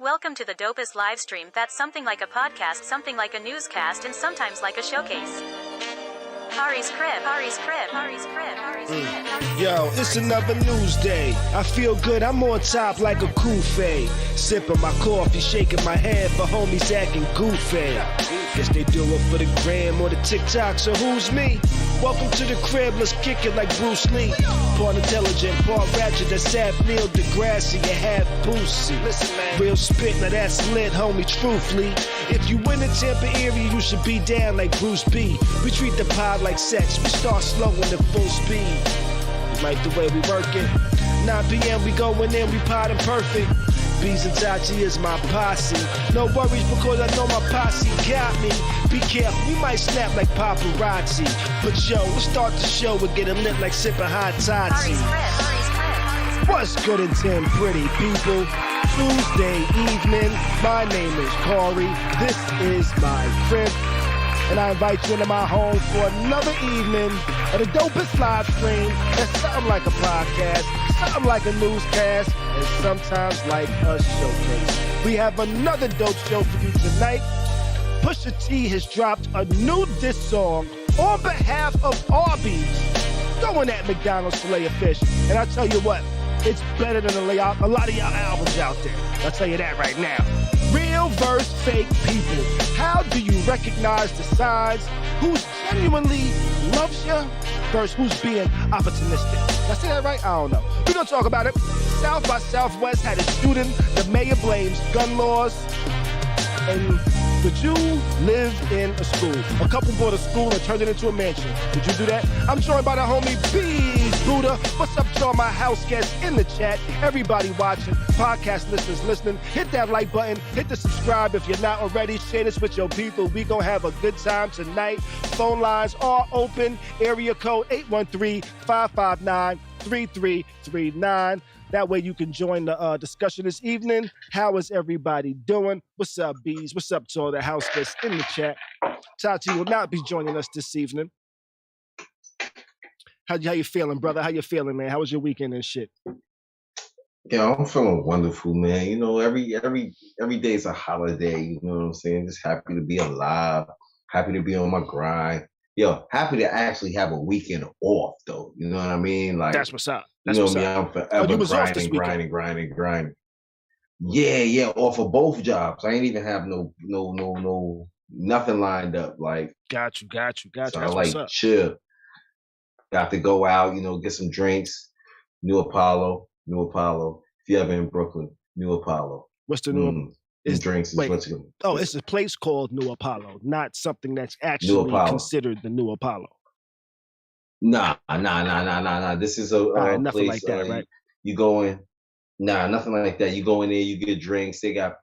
Welcome to the dopest live stream that's something like a podcast, something like a newscast, and sometimes like a showcase. Khary's crib, Khary's crib, Khary's crib, Khary's crib. Yo, it's another news day. I feel good, I'm on top like a kufe. Sipping my coffee, shaking my head for homies acting goofy. Guess they do it for the gram or the TikTok, so who's me? Welcome to the crib, let's kick it like Bruce Lee. Part intelligent, part ratchet, that's half Neil deGrasse, you half Boosie. Listen, man. Real spit, now that's lit, homie, truthfully. If you in the Tampa area, you should be down like Bruce B. We treat the pod like sex, we start slow in the full speed. You like the way we work it? 9 p.m. we going in, we podding perfect. Beez and Tati is my posse. No worries because I know my posse got me. Be careful, we might snap like paparazzi. But yo, let's start the show and get it lit like sipping hot Tati. What's good and Tim, pretty people? Tuesday evening, my name is Khary. This is my crib. And I invite you into my home for another evening of the dopest live stream. That's something like a podcast, something like a newscast, and sometimes like a showcase. We have another dope show for you tonight. Pusha T has dropped a new diss song on behalf of Arby's, going at McDonald's Filet-O-Fish. And I tell you what, it's better than a lot of y'all albums out there. I'll tell you that right now. Real versus fake people. How do you recognize the signs? Who's genuinely loves you versus who's being opportunistic? Did I say that right? I don't know. We're going to talk about it. South by Southwest had a shooting. The mayor blames gun laws. And would you live in a school? A couple bought a school and turned it into a mansion. Would you do that? I'm joined by the homie Beez. Buddha. What's up to all my house guests in the chat? Everybody watching, podcast listeners listening. Hit that like button. Hit the subscribe if you're not already. Share this with your people. We gonna have a good time tonight. Phone lines are open. Area code 813-559-3339. That way you can join the discussion this evening. How is everybody doing? What's up, Beez? What's up to all the house guests in the chat? Tati will not be joining us this evening. How you feeling, brother? How you feeling, man? How was your weekend and shit? Yeah, I'm feeling wonderful, man. You know, every day is a holiday. You know what I'm saying? Just happy to be alive. Happy to be on my grind. Yo, happy to actually have a weekend off, though. You know what I mean? Like that's what's up. That's me. I'm forever grinding. Yeah, off of both jobs. I ain't even have no nothing lined up. Like got you. So that's I like chill. Got to go out, get some drinks. New Apollo. If you ever in Brooklyn, New Apollo. What's the new? Drinks is what's good. Oh, it's a place called New Apollo, not something that's actually considered the New Apollo. Nah. This is a nothing place like that, right? You go in. Nah, nothing like that. You go in there, you get drinks. They got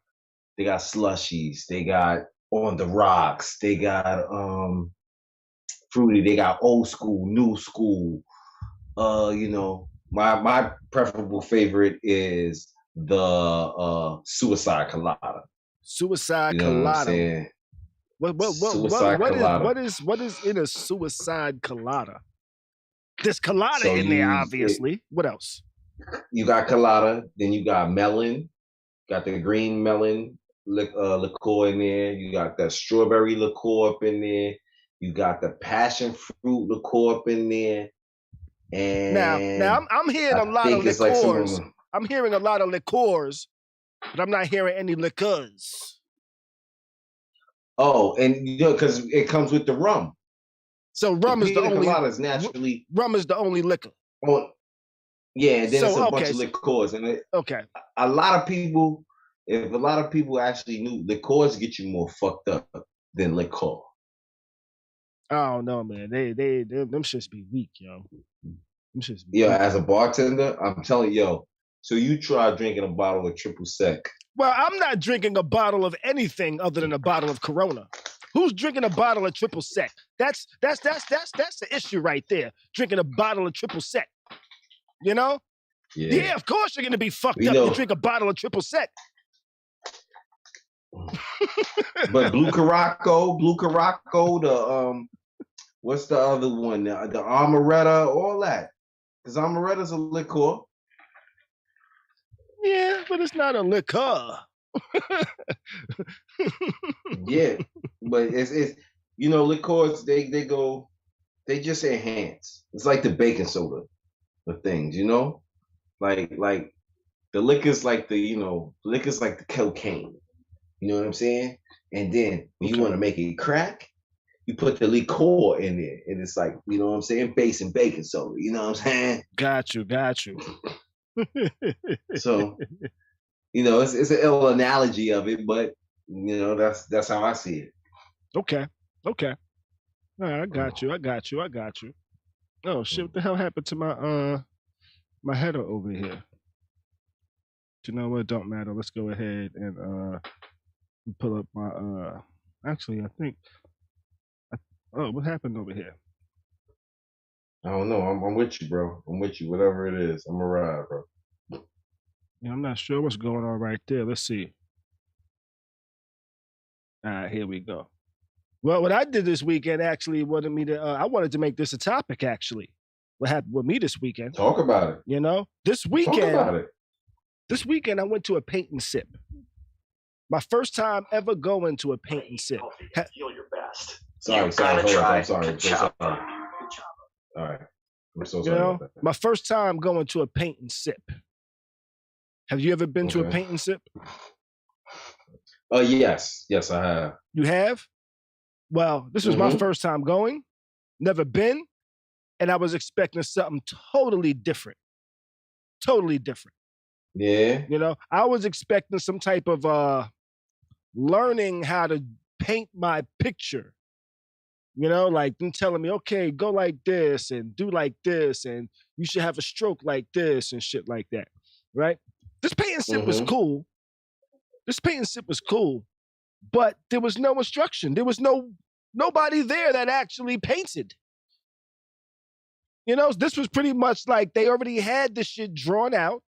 slushies. They got on the rocks. They got fruity. They got old school, new school. My preferable favorite is the suicide colada. Suicide colada. What is in a suicide colada? There's colada in there, obviously. What else? You got colada, then you got melon. Got the green melon liqueur in there. You got that strawberry liqueur up in there. You got the passion fruit liqueur up in there. And now I'm hearing a lot of liqueurs. I'm hearing a lot of liqueurs, but I'm not hearing any liqueurs. Oh, and because it comes with the rum. So rum is the only. Is naturally rum is the only liquor. Oh, yeah. And then it's a bunch of liqueurs, and a lot of people. If a lot of people actually knew, liqueurs get you more fucked up than liquor. I don't know, man. Them shits be weak, yo. Them shits be weak. As a bartender, I'm telling you, so you try drinking a bottle of triple sec. Well, I'm not drinking a bottle of anything other than a bottle of Corona. Who's drinking a bottle of triple sec? That's the issue right there. Drinking a bottle of triple sec. You know? Yeah, of course you're gonna be fucked up. You drink a bottle of triple sec. But Blue Caraco, the what's the other one? The Amaretta, all that. Because Amaretta's a liqueur. Yeah, but it's not a liqueur. Yeah, but it's liqueurs they just enhance. It's like the baking soda of things, like the liquor's like the cocaine. You know what I'm saying? And then when you want to make it crack, you put the liqueur in there, and it's like, you know what I'm saying, base and baking soda. You know what I'm saying? Got you. So it's an ill analogy of it, but that's how I see it. Okay. All right, I got you. Oh shit! What the hell happened to my header over here? You know what? Don't matter. Let's go ahead and pull up my Actually, I think. Oh, what happened over here? I don't know. I'm with you, bro. I'm with you. Whatever it is, I'm a ride, bro. Yeah, I'm not sure what's going on right there. Let's see. All right, here we go. Well, what I did this weekend actually wanted me to. I wanted to make this a topic. Actually, what happened with me this weekend? Talk about it. This weekend. Talk about it. This weekend, I went to a paint and sip. My first time ever going to a paint and sip. Feel your best. Sorry. I'm sorry. I'm so sorry. All right. I'm so sorry. My first time going to a paint and sip. Have you ever been to a paint and sip? Yes, I have. You have? Well, this was my first time going. Never been, and I was expecting something totally different. Yeah. I was expecting some type of learning how to paint my picture. Like them telling me, okay, go like this and do like this, and you should have a stroke like this and shit like that, right? This paint and sip was cool. But there was no instruction. There was nobody there that actually painted. This was pretty much like they already had this shit drawn out.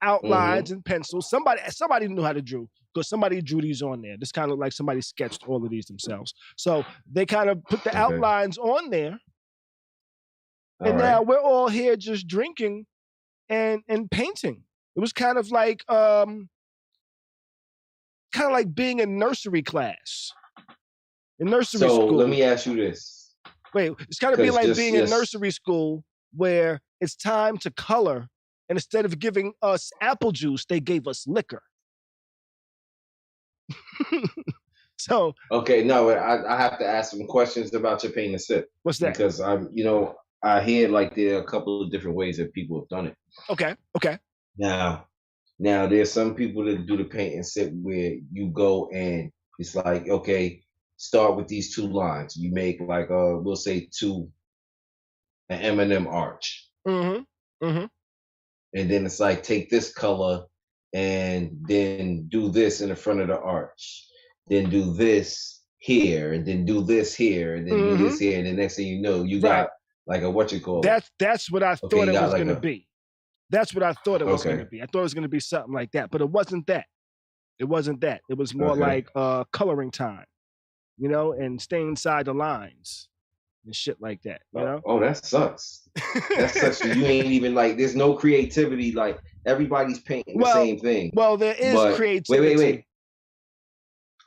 Outlines and pencils. Somebody knew how to draw because somebody drew these on there. This kind of like somebody sketched all of these themselves. So they kind of put the outlines on there. And now we're all here just drinking and painting. It was kind of like being in nursery class. In nursery school. So let me ask you this. Wait, it's kind of being like being in nursery school where it's time to color. And instead of giving us apple juice, they gave us liquor. So okay, no, I have to ask some questions about your paint and sip. What's that? Because I hear like there are a couple of different ways that people have done it. Okay. Now there's some people that do the paint and sip where you go and it's like, okay, start with these two lines. You make like we'll say an M&M arch. And then it's like, take this color and then do this in the front of the arch. Then do this here, and then do this here, and then do this here. And the next thing you know, you got like a That's what I thought it was going to be. That's what I thought it was going to be. I thought it was going to be something like that, but it wasn't that. It was more like coloring time, and staying inside the lines. And shit like that, Oh, that sucks. That sucks. You ain't even like. There's no creativity. Like everybody's painting the same thing. Well, there is creativity. Wait.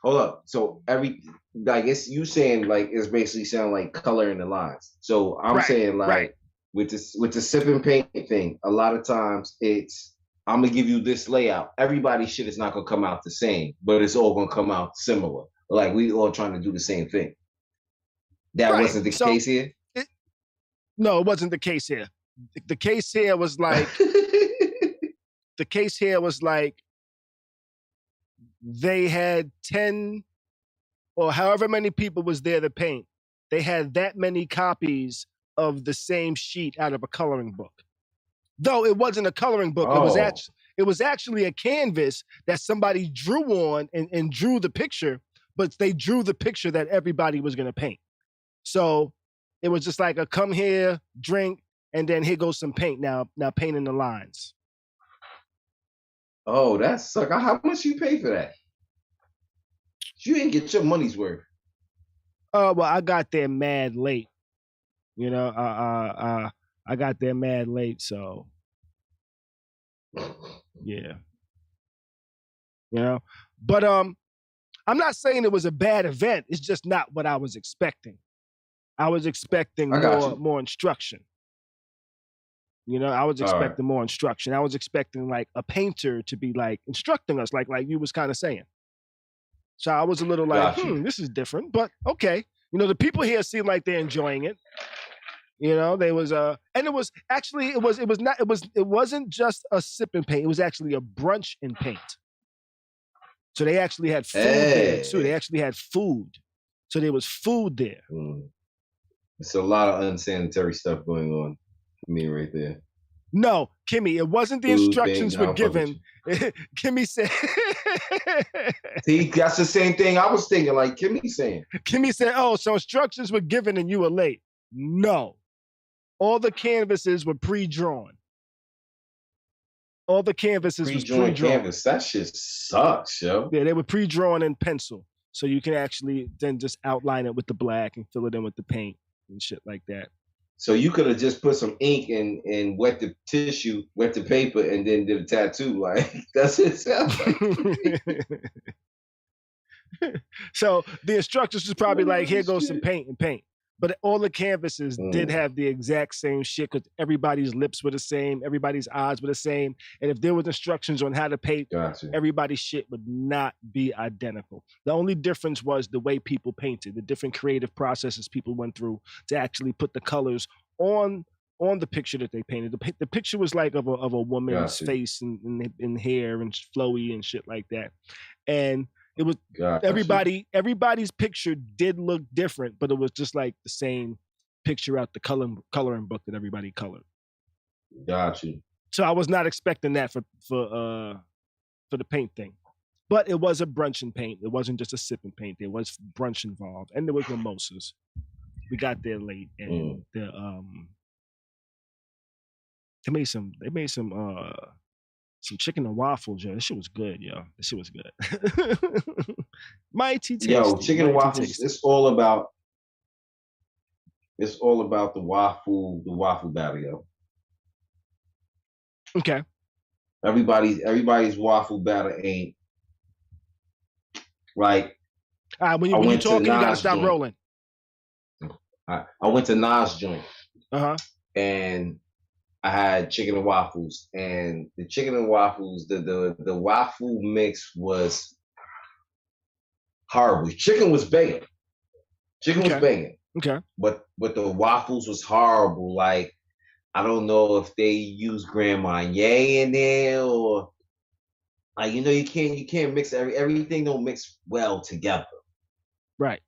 Hold up. So it's you saying like it's basically sound like coloring the lines. So I'm saying like with the sip and paint thing. A lot of times it's I'm gonna give you this layout. Everybody's shit is not gonna come out the same, but it's all gonna come out similar. Like we all trying to do the same thing. That wasn't the case here? No, it wasn't the case here. The case here was like they had 10 or however many people was there to paint. They had that many copies of the same sheet out of a coloring book. Though it wasn't a coloring book. It was actually a canvas that somebody drew on and drew the picture, but they drew the picture that everybody was going to paint. So it was just like a come here, drink, and then here goes some paint. Now painting the lines. Oh, that suck. How much you pay for that? You didn't get your money's worth. Well, I got there mad late. I got there mad late, so yeah. you know. But I'm not saying it was a bad event. It's just not what I was expecting. I was expecting more instruction. You know, I was expecting more instruction. I was expecting like a painter to be like instructing us, like you was kind of saying. So I was a little like, this is different, but okay. You know, the people here seem like they're enjoying it. You know, there was and it was actually it wasn't just a sip and paint. It was actually a brunch and paint. So they actually had food there too. They actually had food. So there was food there. It's a lot of unsanitary stuff going on for me right there. No, Kimmy, it wasn't the instructions were given. Kimmy said. See, that's the same thing I was thinking, like Kimmy saying. Kimmy said, oh, so instructions were given and you were late. No. All the canvases were pre-drawn. All the canvases was pre-drawn. Canvas. That shit sucks, yo. Yeah, they were pre-drawn in pencil. So you can actually then just outline it with the black and fill it in with the paint and shit like that. So you could have just put some ink and wet the tissue, wet the paper, and then did a tattoo. Like, that's it sounds like. So the instructions was probably like, here goes some paint and paint. But all the canvases did have the exact same shit because everybody's lips were the same, everybody's eyes were the same. And if there was instructions on how to paint, everybody's shit would not be identical. The only difference was the way people painted, the different creative processes people went through to actually put the colors on the picture that they painted. The picture was like of a woman's face and hair and flowy and shit like that. And it was everybody's picture did look different, but it was just like the same picture out the coloring book that everybody colored. Got you. So I was not expecting that for the paint thing. But it was a brunch and paint. It wasn't just a sip and paint. There was brunch involved. And there was mimosas. We got there late and they made some chicken and waffles, yo. This shit was good, yo. This shit was good. Mighty tasty. Yo, chicken and waffles, tasty. It's all about the waffle batter, yo. Okay. Everybody's waffle batter ain't like. When you talking, you gotta stop rolling. I went to Nas joint. And I had chicken and waffles, and the chicken and waffles, the waffle mix was horrible. Chicken was banging. Okay. But the waffles was horrible. Like, I don't know if they used Grand Marnier in there or like, you know, you can't mix everything don't mix well together. Right.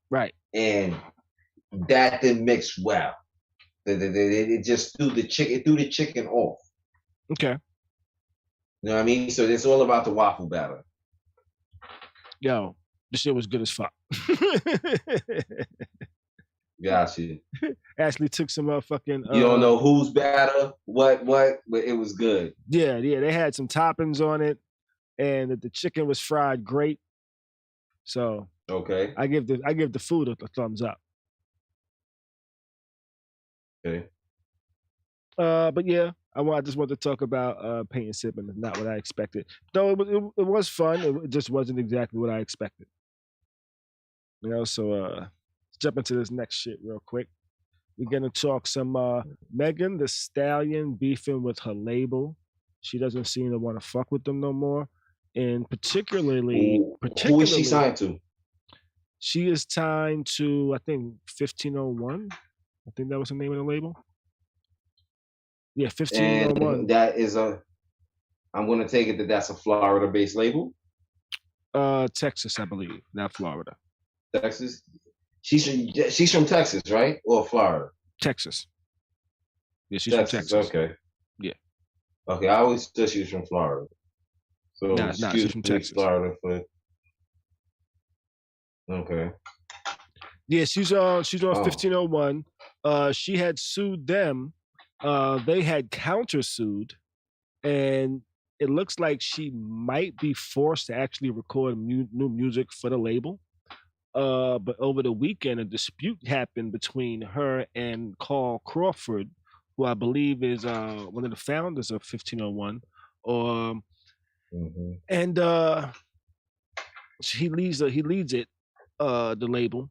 And that didn't mix well. It just threw the chicken off. Okay. You know what I mean? So it's all about the waffle batter. Yo, this shit was good as fuck. Got you. Ashley took some motherfucking. You don't know whose batter, what, but it was good. Yeah. They had some toppings on it, and the chicken was fried great. So okay, I give the food a thumbs up. Okay. But yeah, I just wanted to talk about paint and sip, and not what I expected. Though it was fun, it just wasn't exactly what I expected. You know, so let's jump into this next shit real quick. We're gonna talk some Megan Thee Stallion beefing with her label. She doesn't seem to want to fuck with them no more, and particularly who is she signed to? She is signed to, I think, 1501. I think that was the name of the label. Yeah, 1501. And that is I'm going to take it that's a Florida-based label? Texas, I believe, not Florida. Texas? She's from Texas, right? Or Florida? Texas. Yeah, she's from Texas. Okay. Yeah. Okay, I always thought she was from Florida. So she's from Texas. Florida for... Okay. Yeah, she's on 1501. She had sued them. They had countersued, and it looks like she might be forced to actually record new music for the label. But over the weekend, a dispute happened between her and Carl Crawford, who I believe is one of the founders of 1501. And he leads it, the label,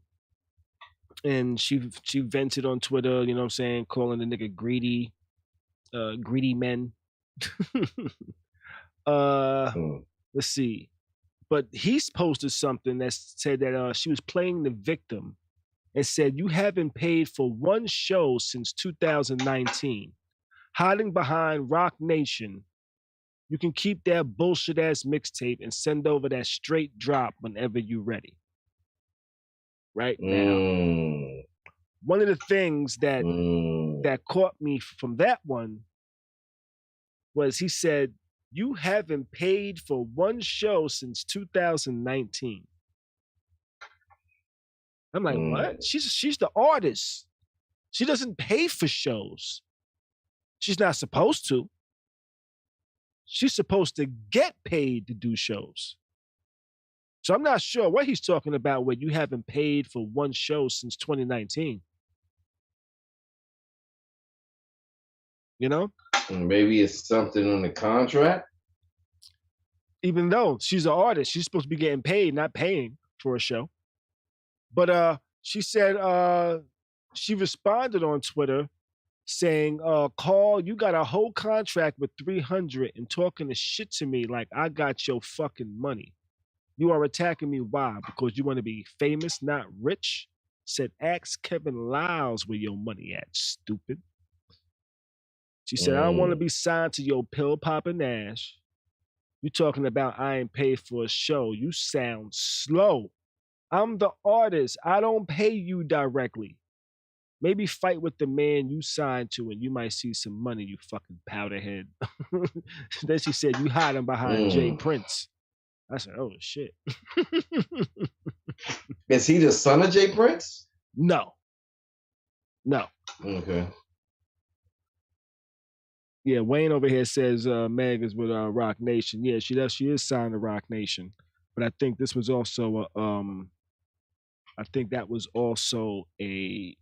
and she vented on Twitter, you know what I'm saying, calling the nigga greedy men. Let's see. But he's posted something that said that she was playing the victim and said, "You haven't paid for one show since 2019. Hiding behind Rock Nation. You can keep that bullshit ass mixtape and send over that straight drop whenever you're ready." Right now. One of the things that caught me from that one was he said, "You haven't paid for one show since 2019. I'm like, what? She's the artist. She doesn't pay for shows. She's not supposed to. She's supposed to get paid to do shows. So I'm not sure what he's talking about when you haven't paid for one show since 2019. You know? Maybe it's something on the contract. Even though she's an artist, she's supposed to be getting paid, not paying for a show. But she said she responded on Twitter saying, "Carl, you got a whole contract with 300 and talking the shit to me like I got your fucking money. You are attacking me. Why? Because you want to be famous, not rich?" Said, "Ask Kevin Lyles where your money at, stupid." She said, "I don't want to be signed to your pill popping ass. You talking about I ain't paid for a show. You sound slow. I'm the artist. I don't pay you directly. Maybe fight with the man you signed to and you might see some money, you fucking powderhead." Then she said, "You hiding behind Jay Prince." I said, "Oh, shit." Is he the son of Jay Prince? No. Okay. Yeah, Wayne over here says Meg is with Rock Nation. Yeah, she does. She is signed to Rock Nation. But I think this was also I think that was also a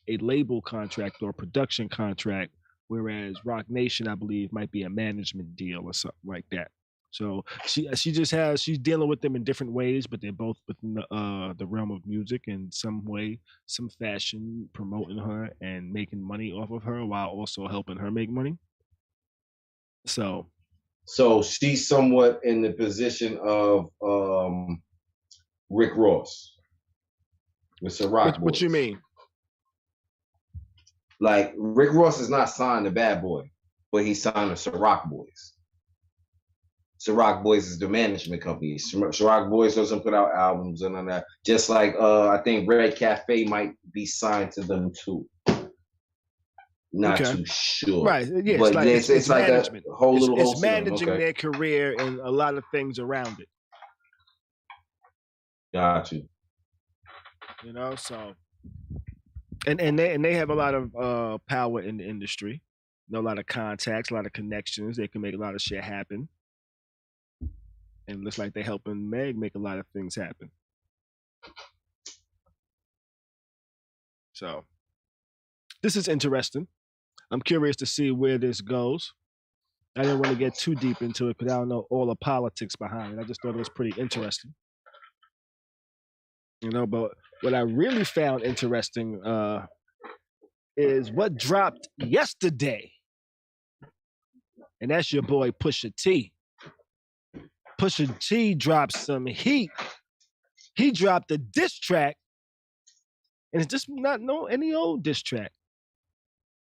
label contract or production contract, whereas Rock Nation, I believe, might be a management deal or something like that. So she's dealing with them in different ways, but they're both within the realm of music in some way, some fashion, promoting her and making money off of her while also helping her make money. So she's somewhat in the position of Rick Ross with Ciroc Boys. What you mean? Like, Rick Ross is not signed to Bad Boy, but he's signed to Ciroc Boys. Ciroc Boys is the management company. Ciroc Boys doesn't put out albums and all that. Just like I think Red Cafe might be signed to them too. Not too sure. Right. Yeah, but it's like management. A whole little it's managing their career and a lot of things around it. Got you. You know, so and they have a lot of power in the industry. You know, a lot of contacts, a lot of connections. They can make a lot of shit happen. And it looks like they're helping Meg make a lot of things happen. So this is interesting. I'm curious to see where this goes. I didn't want to get too deep into it because I don't know all the politics behind it. I just thought it was pretty interesting. You know, but what I really found interesting is what dropped yesterday. And that's your boy Pusha T. Pusha T dropped some heat. He dropped a diss track, and it's just not any old diss track.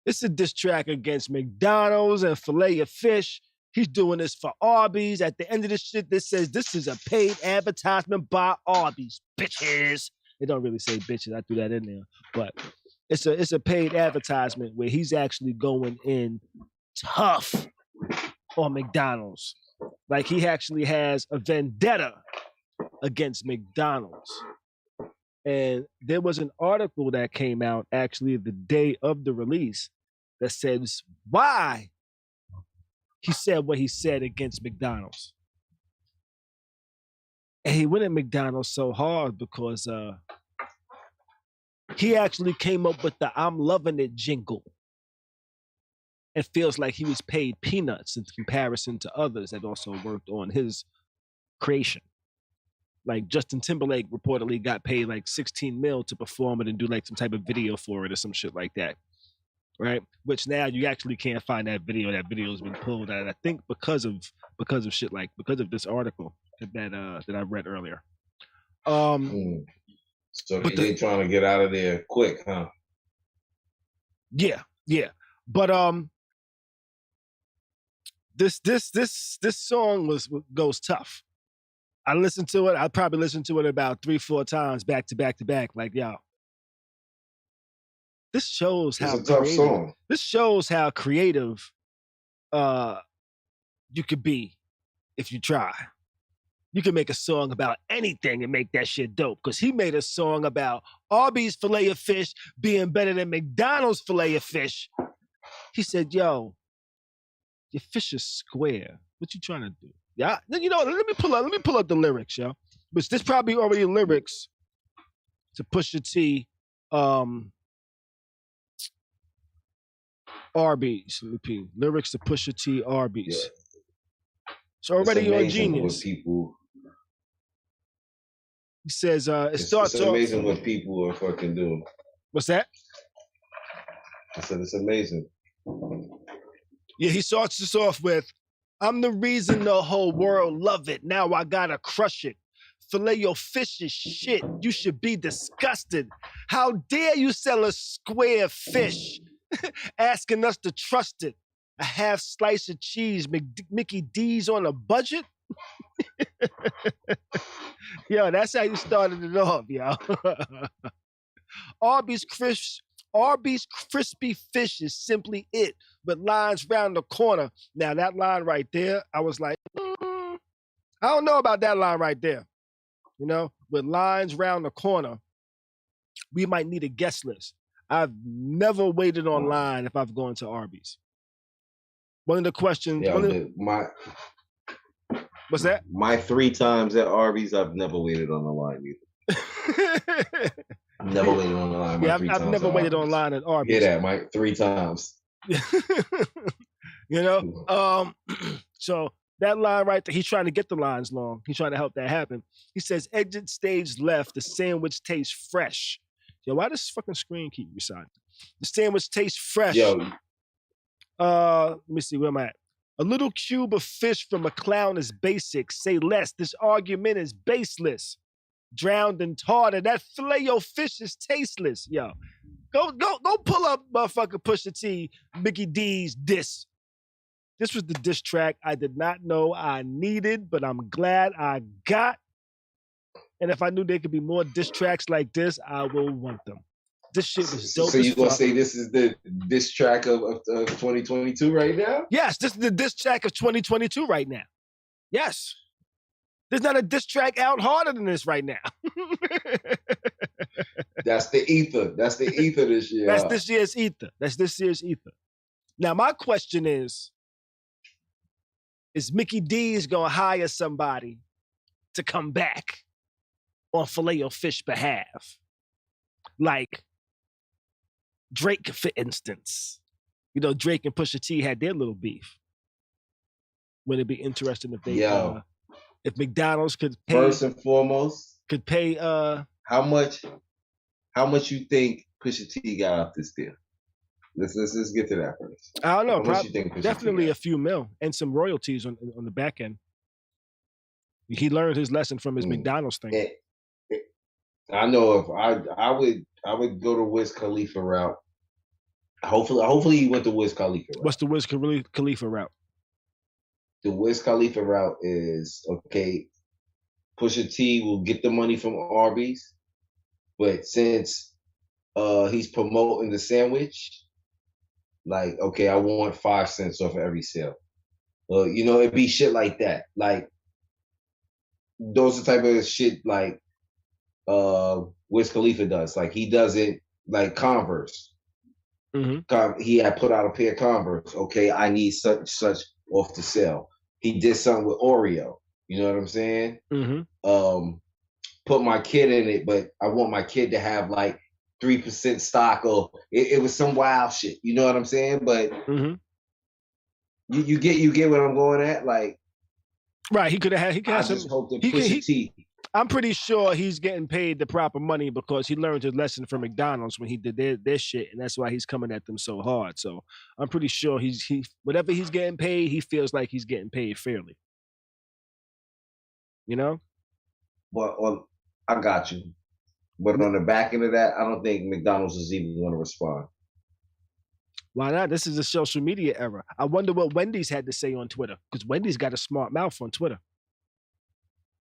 It's a diss track against McDonald's and Filet-O-Fish. He's doing this for Arby's. At the end of this shit, this says this is a paid advertisement by Arby's, bitches. They don't really say bitches. I threw that in there, but it's a paid advertisement where he's actually going in tough on McDonald's. Like he actually has a vendetta against McDonald's. And there was an article that came out actually the day of the release that says why he said what he said against McDonald's. And he went at McDonald's so hard because he actually came up with the "I'm loving it" jingle. It feels like he was paid peanuts in comparison to others that also worked on his creation. like Justin Timberlake reportedly got paid like 16 mil to perform it and do like some type of video for it or some shit like that. Right? Which now you actually can't find that video. That video has been pulled out, I think because of shit like because of this article that I read earlier. So they trying to get out of there quick, huh? Yeah. But this song goes tough. I listened to it. I probably listened to it about 3-4 times back to back. Like, yo, this shows how it's a tough song. This shows how creative you could be if you try. You can make a song about anything and make that shit dope. Because he made a song about Arby's Filet-O-Fish being better than McDonald's Filet-O-Fish. He said, yo, your fish is square. What you trying to do? Yeah, you know, let me pull up the lyrics, yo. But this probably already lyrics to Pusha T, Arby's. Repeat. Lyrics to Pusha T, Arby's. Yeah. It's already on Genius. He says it's amazing what people are fucking doing. What's that? I said it's amazing. Yeah, he starts this off with, I'm the reason the whole world love it. Now I gotta crush it. Filet-O-Fish is shit. You should be disgusted. How dare you sell a square fish? Asking us to trust it. A half slice of cheese, Mickey D's on a budget? Yo, that's how you started it off, yo. Arby's crispy fish is simply it, but lines round the corner. Now that line right there, I was like, I don't know about that line right there. You know, with lines round the corner, we might need a guest list. I've never waited online if I've gone to Arby's. One of the questions. What's that? My 3 times at Arby's, I've never waited on the line either. Never waited on the line. Yeah, I've never waited on line at Arby's. Yeah, that, Mike, 3 times. You know, so that line right there, he's trying to get the lines long. He's trying to help that happen. He says, exit stage left, the sandwich tastes fresh. Yo, why does fucking screen keep resigning? The sandwich tastes fresh. Yo. Let me see, where am I at? A little cube of fish from a clown is basic. Say less. This argument is baseless. Drowned in tartar. That Filet-O-Fish is tasteless. Yo, go pull up motherfucking Pusha T, Mickey D's diss. This was the diss track I did not know I needed, but I'm glad I got. And if I knew there could be more diss tracks like this, I will want them. This shit was dope. So you gonna say this is the diss track of 2022 right now? Yes, this is the diss track of 2022 right now. Yes. There's not a diss track out harder than this right now. That's the ether. That's the ether this year. That's this year's ether. Now, my question is Mickey D's gonna hire somebody to come back on Filet-O-Fish behalf? Like Drake, for instance. You know, Drake and Pusha T had their little beef. Would it be interesting if they if McDonald's could pay, first and foremost, could pay how much you think Pusha T got off this deal? Let's get to that first. I don't know. Definitely a few mil and some royalties on the back end. He learned his lesson from his McDonald's thing. I know if I would go to Wiz Khalifa route. Hopefully he went the Wiz Khalifa route. What's the Wiz Khalifa route? The Wiz Khalifa route is, okay, Pusha T will get the money from Arby's, but since he's promoting the sandwich, like, okay, I want 5 cents off of every sale. You know, it'd be shit like that. Like, those are the type of shit like Wiz Khalifa does. Like, he does it like Converse. Mm-hmm. He had put out a pair of Converse. Okay, I need such off the sale. He did something with Oreo. You know what I'm saying? Mm-hmm. Put my kid in it, but I want my kid to have like 3% stock, or it was some wild shit. You know what I'm saying? But you get what I'm going at? Like, right, he could have some. Just hope that Pusha T. I'm pretty sure he's getting paid the proper money because he learned his lesson from McDonald's when he did their shit, and that's why he's coming at them so hard. So I'm pretty sure he whatever he's getting paid, he feels like he's getting paid fairly. You know? Well, I got you. But on the back end of that, I don't think McDonald's is even going to respond. Why not? This is a social media era. I wonder what Wendy's had to say on Twitter, because Wendy's got a smart mouth on Twitter.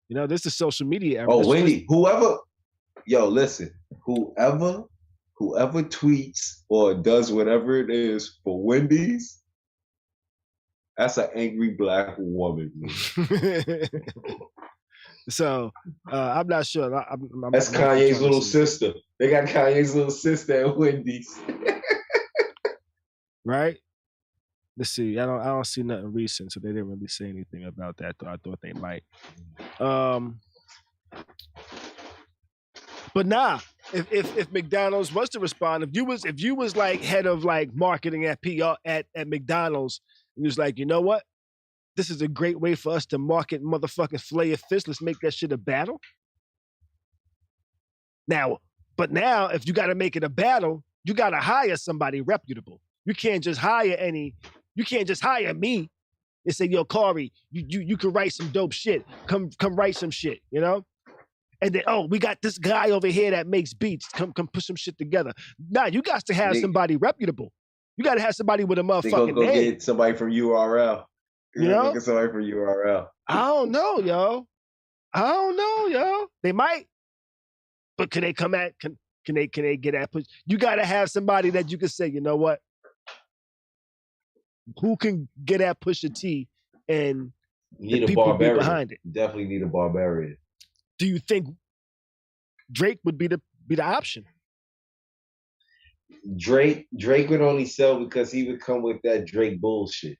You know, this is social media era. Oh, Wendy, listen, whoever tweets or does whatever it is for Wendy's, that's an angry black woman. So I'm not sure. That's Kanye's little sister. They got Kanye's little sister at Wendy's. Right? Let's see. I don't see nothing recent, so they didn't really say anything about that. Though I thought they might. But nah, if McDonald's was to respond, if you was like head of like marketing at PR at McDonald's, and you was like, you know what? This is a great way for us to market motherfucking Filet-O-Fish. Let's make that shit a battle. Now, if you got to make it a battle, you got to hire somebody reputable. You can't just hire me and say, yo, Khary, you can write some dope shit. Come write some shit, you know? And then, we got this guy over here that makes beats. Come put some shit together. Nah, you got to have somebody reputable. You got to have somebody with a motherfucking go name. Get somebody from URL. You know? Get somebody from URL. I don't know, yo. They might. But can they come at, can they get at push? You got to have somebody that you can say, you know what? Who can get at Pusha T and need the a people barbarian behind it? Definitely need a barbarian. Do you think Drake would be the option? Drake would only sell because he would come with that Drake bullshit.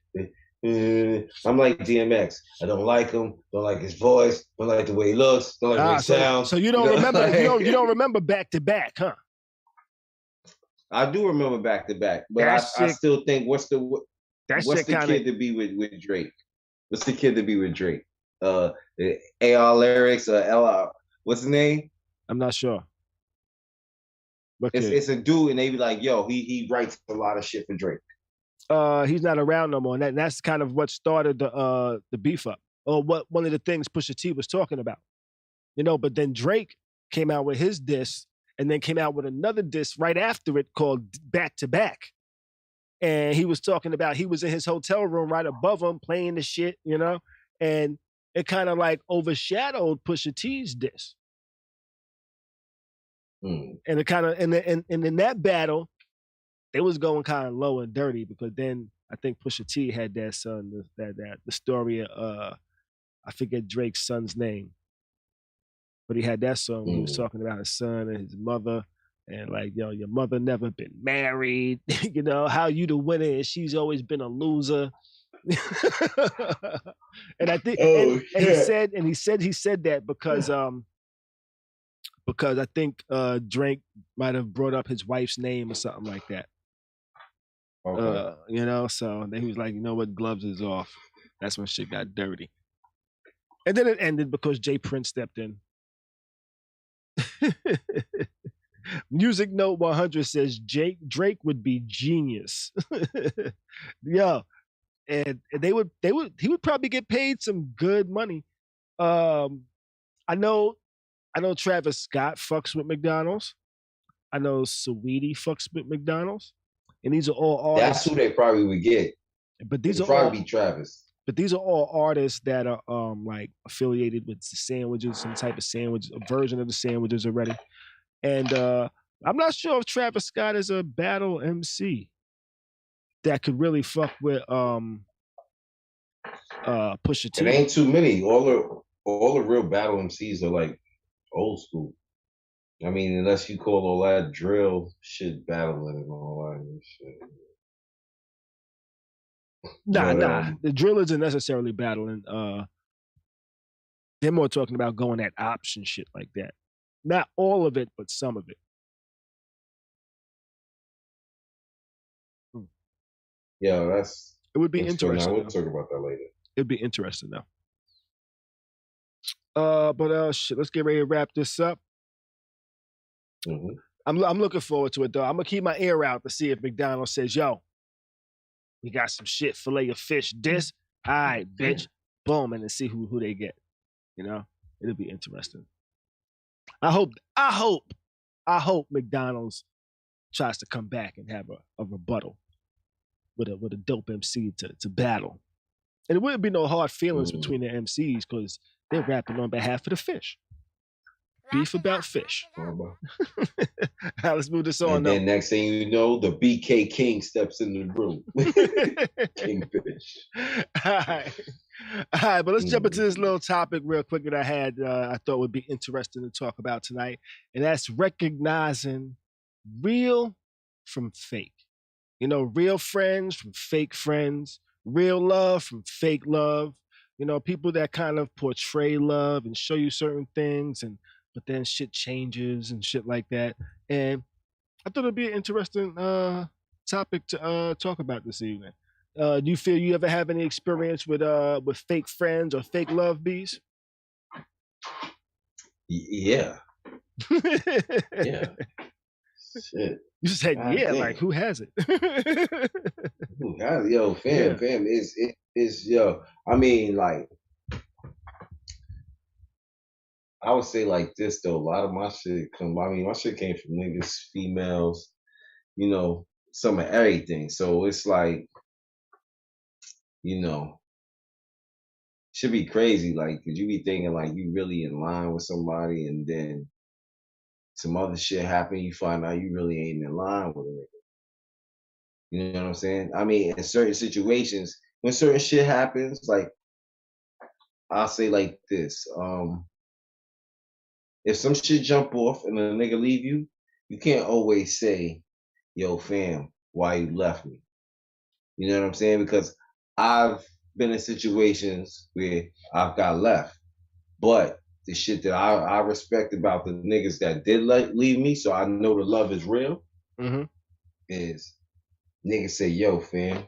I'm like DMX. I don't like him. Don't like his voice. Don't like the way he looks. Don't like the way he sounds. So you don't remember? You don't remember back to back, huh? I do remember back to back, but I still think what's the kid to be with Drake? What's the kid to be with Drake? AR Lyrics, LR. What's his name? I'm not sure. It's a dude, and they be like, yo, he writes a lot of shit for Drake. He's not around no more, and that's kind of what started the beef up, or what one of the things Pusha T was talking about, you know. But then Drake came out with his diss, and then came out with another diss right after it called Back to Back, and he was talking about he was in his hotel room right above him playing the shit, you know, and it kind of like overshadowed Pusha T's diss, and it kind of and in that battle. They was going kind of low and dirty because then I think Pusha T had that son, the story of I forget Drake's son's name, but he had that song where he was talking about his son and his mother, and like, yo, your mother never been married, you know, how you the winner and she's always been a loser. And I think he said that because I think Drake might have brought up his wife's name or something like that. Okay. You know, so then he was like, you know what, gloves is off. That's when shit got dirty. And then it ended because Jay Prince stepped in. Music Note 100 says Drake would be genius. Yo, and he would probably get paid some good money. I know Travis Scott fucks with McDonald's. I know Saweetie fucks with McDonald's. And these are all artists. That's who they probably would get. But these are probably be Travis. But these are all artists that are like affiliated with sandwiches, some type of sandwich, a version of the sandwiches already. And I'm not sure if Travis Scott is a battle MC that could really fuck with Pusha T. It ain't too many. All the real battle MCs are like old school. I mean, unless you call all that drill shit battling and all that shit. Nah. The drill isn't necessarily battling. They're more talking about going at option shit like that. Not all of it, but some of it. Yeah, it would be interesting. We'll talk about that later. It'd be interesting though. Shit, let's get ready to wrap this up. Mm-hmm. I'm looking forward to it though. I'm gonna keep my ear out to see if McDonald's says, "Yo, we got some shit, Filet-O-Fish this." All right, bitch. Boom, and then see who they get. You know, it'll be interesting. I hope McDonald's tries to come back and have a rebuttal with a dope MC to battle. And it wouldn't be no hard feelings between the MCs because they're rapping on behalf of the fish. Beef about fish. Let's move this on. And then next thing you know, the BK King steps in the room. Kingfish. All right, but let's jump into this little topic real quick that I thought would be interesting to talk about tonight. And that's recognizing real from fake. You know, real friends from fake friends, real love from fake love. You know, people that kind of portray love and show you certain things but then shit changes and shit like that. And I thought it'd be an interesting topic to talk about this evening. Do you feel you ever have any experience with fake friends or fake love, Beez? Yeah. Yeah. Shit. You said like who has it? Who has it? Yo, fam, it's yo. I mean, like, I would say like this though. A lot of my shit my shit came from niggas, females, you know, some of everything. So it's like, you know, should be crazy. Like, cause you be thinking like you really in line with somebody, and then some other shit happen. You find out you really ain't in line with a nigga. You know what I'm saying? I mean, in certain situations, when certain shit happens, like I'll say like this. If some shit jump off and a nigga leave you, you can't always say, yo, fam, why you left me? You know what I'm saying? Because I've been in situations where I've got left. But the shit that I respect about the niggas that did leave me, so I know the love is real, is niggas say, yo, fam,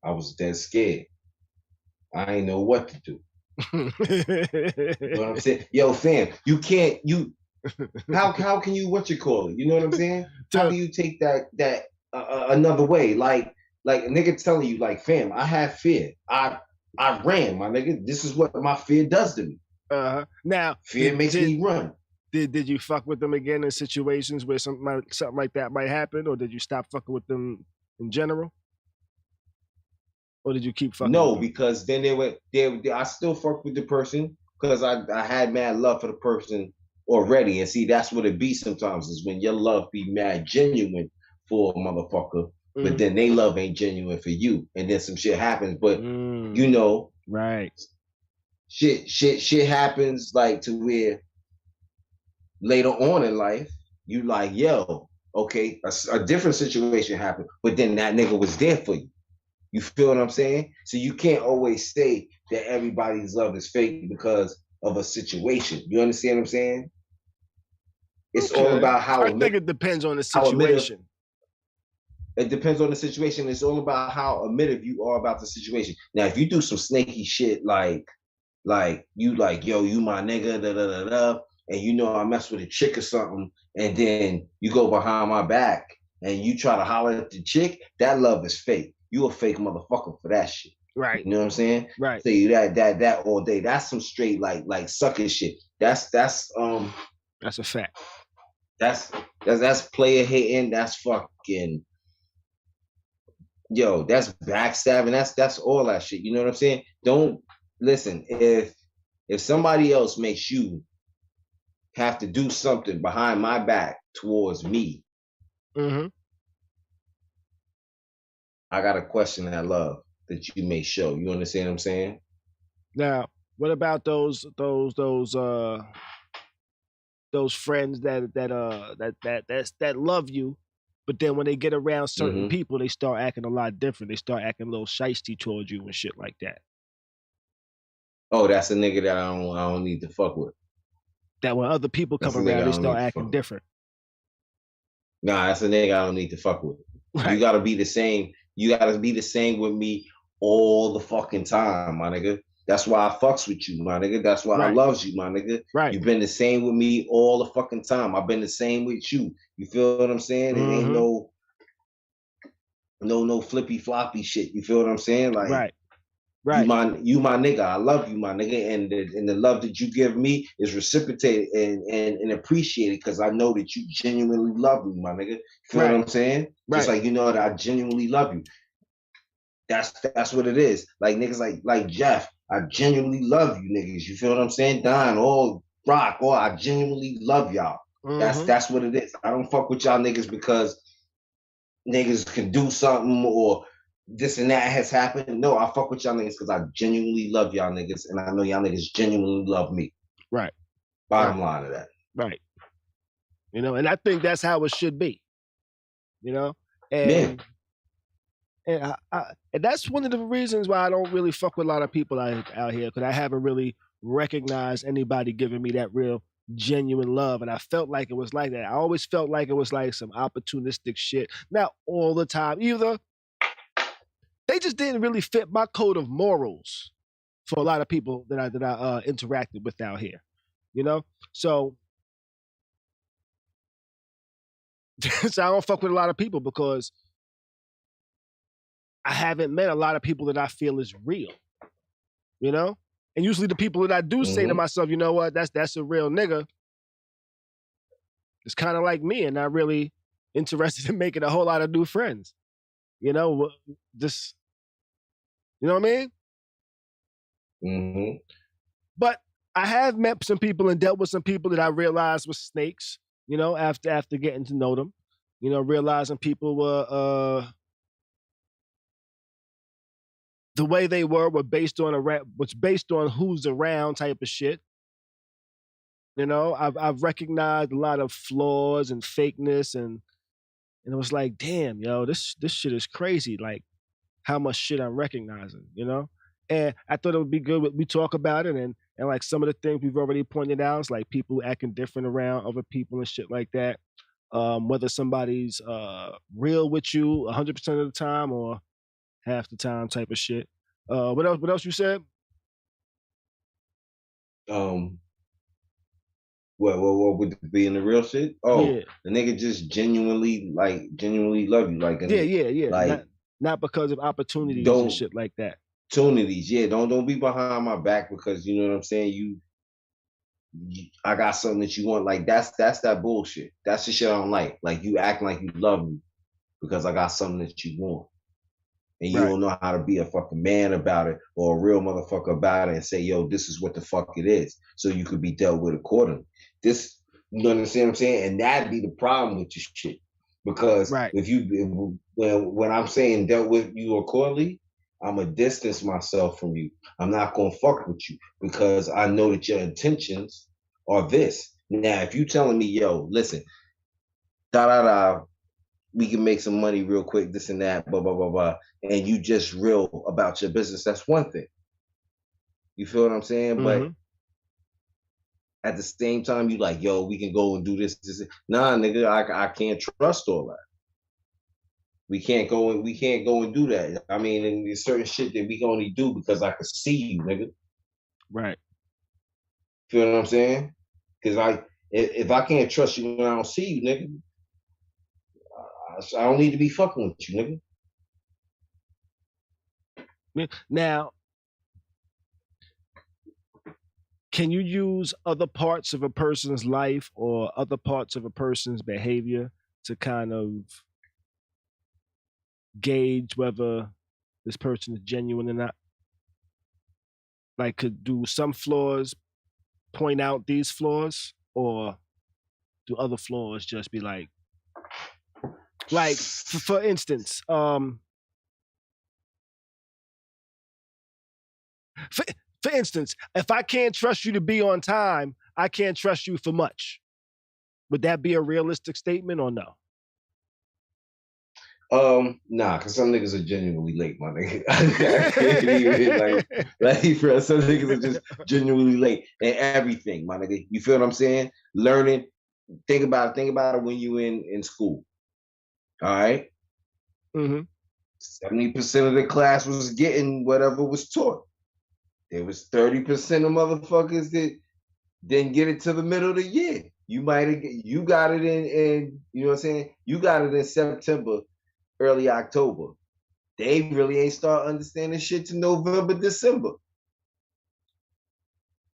I was dead scared. I ain't know what to do. You know what I'm saying? Yo, fam, how can you what you call it? You know what I'm saying? How do you take that another way? Like a nigga telling you, like, fam, I have fear. I ran, my nigga. This is what my fear does to me. Now fear makes me run. Did you fuck with them again in situations where something like that might happen, or did you stop fucking with them in general? Or did you keep fucking? No, because then I still fuck with the person because I had mad love for the person already. And see, that's what it be sometimes, is when your love be mad genuine for a motherfucker, but then they love ain't genuine for you. And then some shit happens, but you know, right. Shit happens like to where later on in life, you like, yo, okay, a different situation happened, but then that nigga was there for you. You feel what I'm saying? So you can't always say that everybody's love is fake because of a situation. You understand what I'm saying? It's all about how. I think it depends on the situation. It depends on the situation. It's all about how admitted you are about the situation. Now, if you do some snaky shit like you like, yo, you my nigga, da da da da, and you know I mess with a chick or something, and then you go behind my back and you try to holler at the chick, that love is fake. You a fake motherfucker for that shit. Right. You know what I'm saying? Right. Say that all day. That's some straight like sucker shit. That's a fact. That's player hating. That's fucking, yo, that's backstabbing. That's all that shit. You know what I'm saying? Don't listen. If somebody else makes you have to do something behind my back towards me, I got to question that love that you may show. You understand what I'm saying? Now, what about those friends that love you, but then when they get around certain people, they start acting a lot different. They start acting a little shiesty towards you and shit like that. Oh, that's a nigga that I don't need to fuck with. That when other people come around, they start acting different. Nah, that's a nigga I don't need to fuck with. Right. You gotta be the same. You gotta be the same with me all the fucking time, my nigga. That's why I fucks with you, my nigga. That's why I loves you, my nigga. Right. You've been the same with me all the fucking time. I've been the same with you. You feel what I'm saying? It ain't no flippy floppy shit. You feel what I'm saying? Like, right. You my nigga. I love you, my nigga. And the love that you give me is reciprocated and appreciated because I know that you genuinely love me, my nigga. You feel what I'm saying? Just like you know that I genuinely love you. That's what it is. Like niggas like Jeff, I genuinely love you niggas. You feel what I'm saying? Don, all Rock, all I genuinely love y'all. That's what it is. I don't fuck with y'all niggas because niggas can do something or this and that has happened. No, I fuck with y'all niggas because I genuinely love y'all niggas and I know y'all niggas genuinely love me. Right. Bottom line of that. Right. You know, and I think that's how it should be. You know? And and that's one of the reasons why I don't really fuck with a lot of people out here, because I haven't really recognized anybody giving me that real genuine love. And I felt like it was like that. I always felt like it was like some opportunistic shit. Not all the time either. They just didn't really fit my code of morals for a lot of people that I interacted with out here. You know? So I don't fuck with a lot of people because I haven't met a lot of people that I feel is real, you know? And usually the people that I do say to myself, you know what, that's a real nigga, it's kind of like me and not really interested in making a whole lot of new friends, you know? Just, you know what I mean? But I have met some people and dealt with some people that I realized were snakes, you know, after getting to know them, you know, realizing people were, the way they were based on who's around type of shit. You know, I've recognized a lot of flaws and fakeness, and it was like, damn, yo, this shit is crazy. Like how much shit I'm recognizing, you know. And I thought it would be good we talk about it, and like some of the things we've already pointed out, is like people acting different around other people and shit like that. Whether somebody's real with you 100% of the time or half the time type of shit. What else you said? What would being the real shit? Oh, yeah. The nigga just genuinely love you. Like yeah. Like not because of opportunities and shit like that. Opportunities, yeah. Don't be behind my back because you know what I'm saying. I got something that you want. Like that's that bullshit. That's the shit I don't like. Like you acting like you love me because I got something that you want. And you don't know how to be a fucking man about it or a real motherfucker about it and say, yo, this is what the fuck it is. So you could be dealt with accordingly. This, you understand what I'm saying? And that'd be the problem with your shit. Because when I'm saying dealt with you accordingly, I'm going to distance myself from you. I'm not going to fuck with you because I know that your intentions are this. Now, if you telling me, yo, listen, we can make some money real quick, this and that, blah, blah, blah, blah. And you just real about your business, that's one thing. You feel what I'm saying? But at the same time, you like, yo, we can go and do this. Nah, nigga, I can't trust all that. We can't go and do that. I mean, and there's certain shit that we can only do because I can see you, nigga. Right. Feel what I'm saying? Because if I can't trust you when I don't see you, nigga, I don't need to be fucking with you, nigga. Now, can you use other parts of a person's life or other parts of a person's behavior to kind of gauge whether this person is genuine or not? Like, could do some flaws point out these flaws, or do other flaws just be like for instance, for instance, if I can't trust you to be on time, I can't trust you for much. Would that be a realistic statement or no? Nah, because some niggas are genuinely late, my nigga. Bro, some niggas are just genuinely late and everything, my nigga. You feel what I'm saying? Learning, think about it when you in school. All right? 70% of the class was getting whatever was taught. There was 30% of motherfuckers that didn't get it to the middle of the year. You got it in you know what I'm saying? You got it in September, early October. They really ain't start understanding shit to November, December.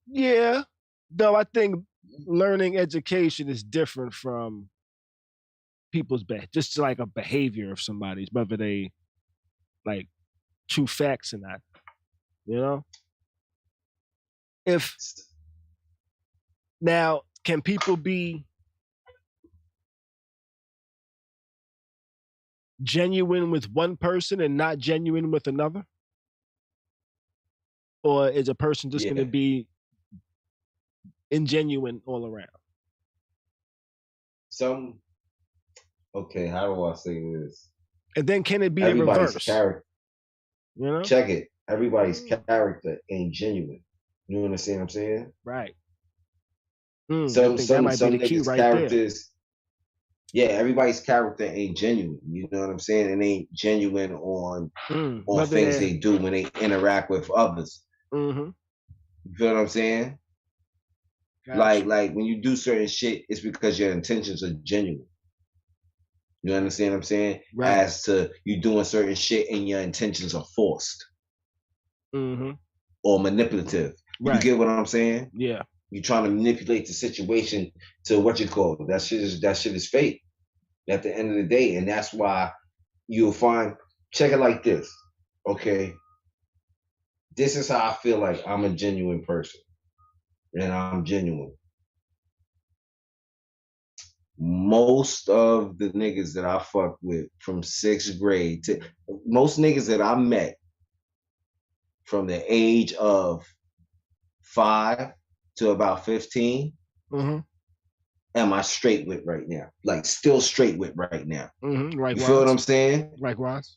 Yeah, though I think learning education is different from people's just like a behavior of somebody's, whether they like true facts or not. You know? If now, can people be genuine with one person and not genuine with another? Or is a person just going to be ingenuine all around? Okay, how do I say this? And then can it be a reverse? Character. You know? Check it. Everybody's character ain't genuine. You understand what I'm saying? Right. Some niggas' right characters. There. Yeah, everybody's character ain't genuine. You know what I'm saying? It ain't genuine on things they do when they interact with others. Mm-hmm. You feel what I'm saying? Gotcha. Like when you do certain shit, it's because your intentions are genuine. You understand what I'm saying? Right. As to you doing certain shit and your intentions are forced. Mm-hmm. Or manipulative. Right. You get what I'm saying? Yeah. You're trying to manipulate the situation to what you call it. That shit is fake at the end of the day. And that's why you'll find, check it like this. Okay. This is how I feel like I'm a genuine person. And I'm genuine. Most of the niggas that I fuck with from 6th grade to most niggas that I met from the age of 5 to about 15, am I straight with right now? Like still straight with right now. Right. You feel what I'm saying? Right, Ross.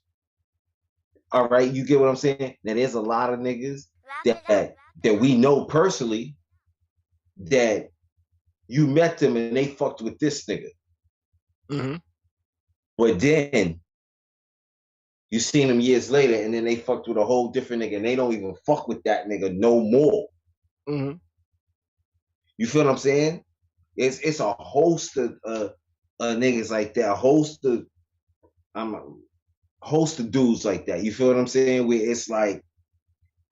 All right, you get what I'm saying? Now there's a lot of niggas that we know personally that you met them and they fucked with this nigga. But then you seen them years later and then they fucked with a whole different nigga and they don't even fuck with that nigga no more. You feel what I'm saying? It's a host of niggas like that, a host of dudes like that. You feel what I'm saying? Where it's like,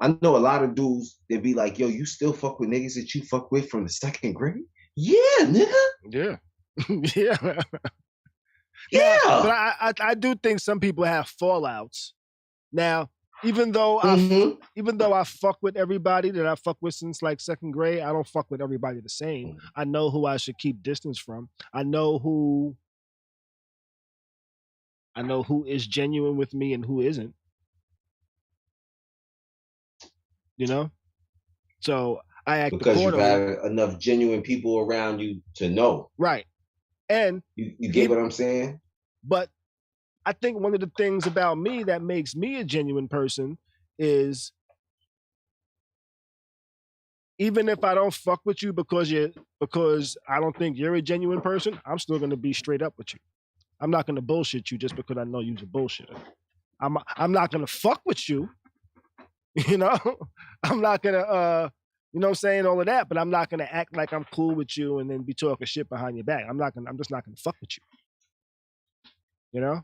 I know a lot of dudes that be like, yo, you still fuck with niggas that you fuck with from the 2nd grade? Yeah, nigga. Yeah. Yeah. Yeah. But I do think some people have fallouts. Now, even though I fuck with everybody that I fuck with since like 2nd grade, I don't fuck with everybody the same. I know who I should keep distance from. I know who is genuine with me and who isn't. You know? So I act because you've had enough genuine people around you to know. Right. And you get what I'm saying? But I think one of the things about me that makes me a genuine person is even if I don't fuck with you because I don't think you're a genuine person, I'm still gonna be straight up with you. I'm not gonna bullshit you just because I know you're a bullshitter. I'm not gonna fuck with you, you know? I'm not gonna you know what I'm saying, all of that, but I'm not gonna act like I'm cool with you and then be talking shit behind your back. I'm just not gonna fuck with you. You know?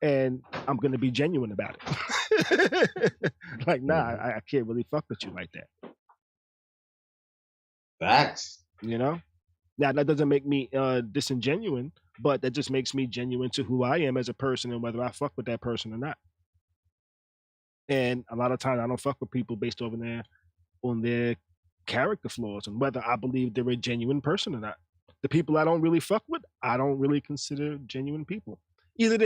And I'm gonna be genuine about it. Like, nah, I can't really fuck with you like that. Facts. You know? Now that doesn't make me disingenuine, but that just makes me genuine to who I am as a person and whether I fuck with that person or not. And a lot of times I don't fuck with people based on their character flaws and whether I believe they're a genuine person or not. The people I don't really fuck with, I don't really consider genuine people. There's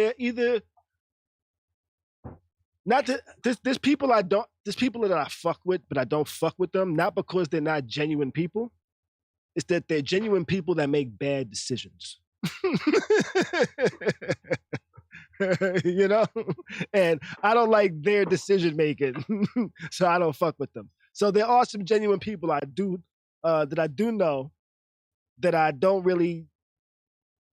people that I fuck with, but I don't fuck with them, not because they're not genuine people. It's that they're genuine people that make bad decisions. You know? And I don't like their decision making. So I don't fuck with them. So there are some genuine people that I do know that I don't really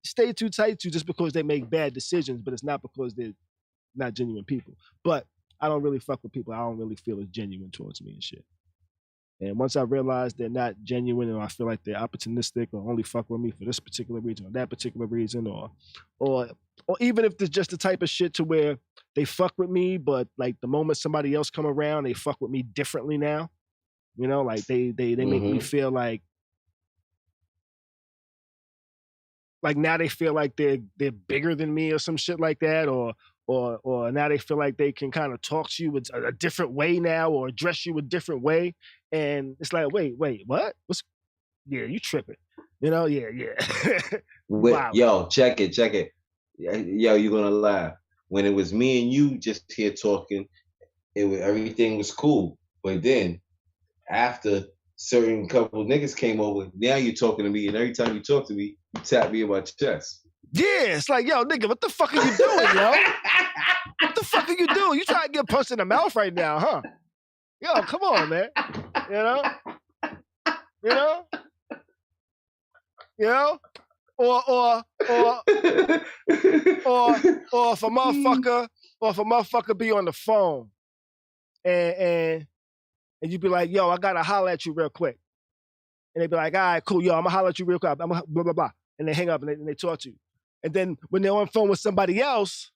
stay too tight to just because they make bad decisions, but it's not because they're not genuine people. But I don't really fuck with people I don't really feel is genuine towards me and shit. And once I realize they're not genuine, or I feel like they're opportunistic, or only fuck with me for this particular reason or that particular reason, or even if it's just the type of shit to where they fuck with me, but like the moment somebody else come around, they fuck with me differently now. You know, like they make me feel like now they feel like they're bigger than me or some shit like that, or now they feel like they can kind of talk to you a different way now, or address you a different way. And it's like, wait, what? Yeah, you tripping. You know, yeah. Wow. Yo, check it. Yo, you're gonna laugh. When it was me and you just here talking, everything was cool. But then after certain couple of niggas came over, now you're talking to me, and every time you talk to me, you tap me in my chest. Yeah, it's like, yo, nigga, what the fuck are you doing, yo? What the fuck are you doing? You trying to get punched in the mouth right now, huh? Yo, come on, man. You know? Or if a motherfucker be on the phone and you be like, yo, I gotta holler at you real quick. And they be like, all right, cool, yo, I'm gonna holler at you real quick. I'm gonna blah, blah, blah. And they hang up and they talk to you. And then when they're on the phone with somebody else,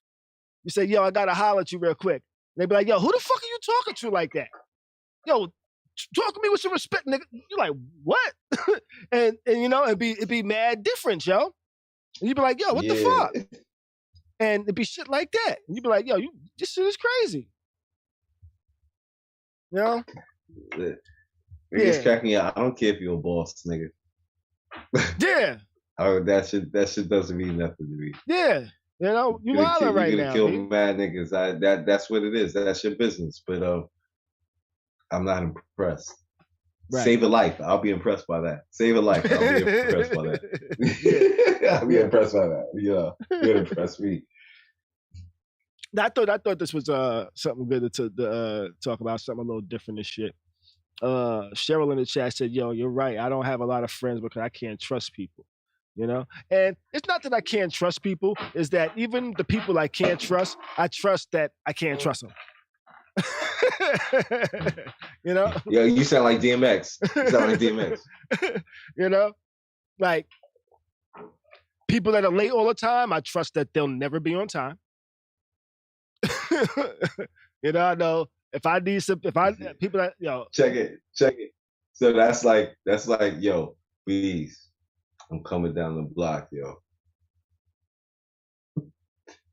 you say, yo, I gotta holler at you real quick. And they be like, yo, who the fuck are you talking to like that? Yo, talk to me with some respect, nigga. You're like, what? and you know, it'd be mad different, yo. And you'd be like, yo, what the fuck? And it'd be shit like that. And you'd be like, yo, this shit is crazy. You know? Niggas crack me out. I don't care if you're a boss, nigga. Yeah. That shit doesn't mean nothing to me. Yeah. You know, you wildin' right now. You're gonna kill mad niggas. That's what it is. That's your business. But I'm not impressed. Right. Save a life. I'll be impressed by that. Save a life. I'll be impressed by that. I'll be impressed by that. Yeah, you'd impress me. I thought this was something good to talk about, something a little different and shit. Cheryl in the chat said, yo, you're right. I don't have a lot of friends because I can't trust people. You know? And it's not that I can't trust people, it's that even the people I can't trust, I trust that I can't trust them. You know? Yo, you sound like DMX. You know? Like, people that are late all the time, I trust that they'll never be on time. You know, I know if people that, yo. Check it. So that's like, yo, Beez, I'm coming down the block, yo.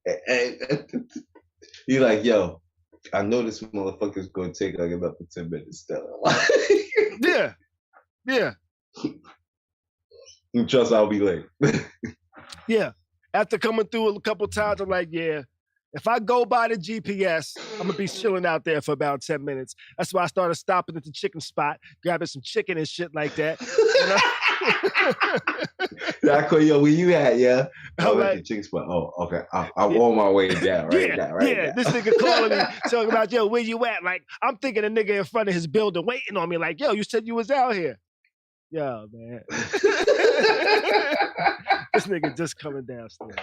And you're like, yo, I know this motherfucker's gonna take like another 10 minutes still. Yeah. You trust I'll be late. Yeah. After coming through a couple times, I'm like, yeah, if I go by the GPS, I'm gonna be chilling out there for about 10 minutes. That's why I started stopping at the chicken spot, grabbing some chicken and shit like that. You know? I call yo, where you at, yeah? I'm like, the chicken spot. Oh, okay. I'm on my way down now. This nigga calling me, talking about, yo, where you at? Like, I'm thinking a nigga in front of his building waiting on me, like, yo, you said you was out here. Yo, man. This nigga just coming downstairs.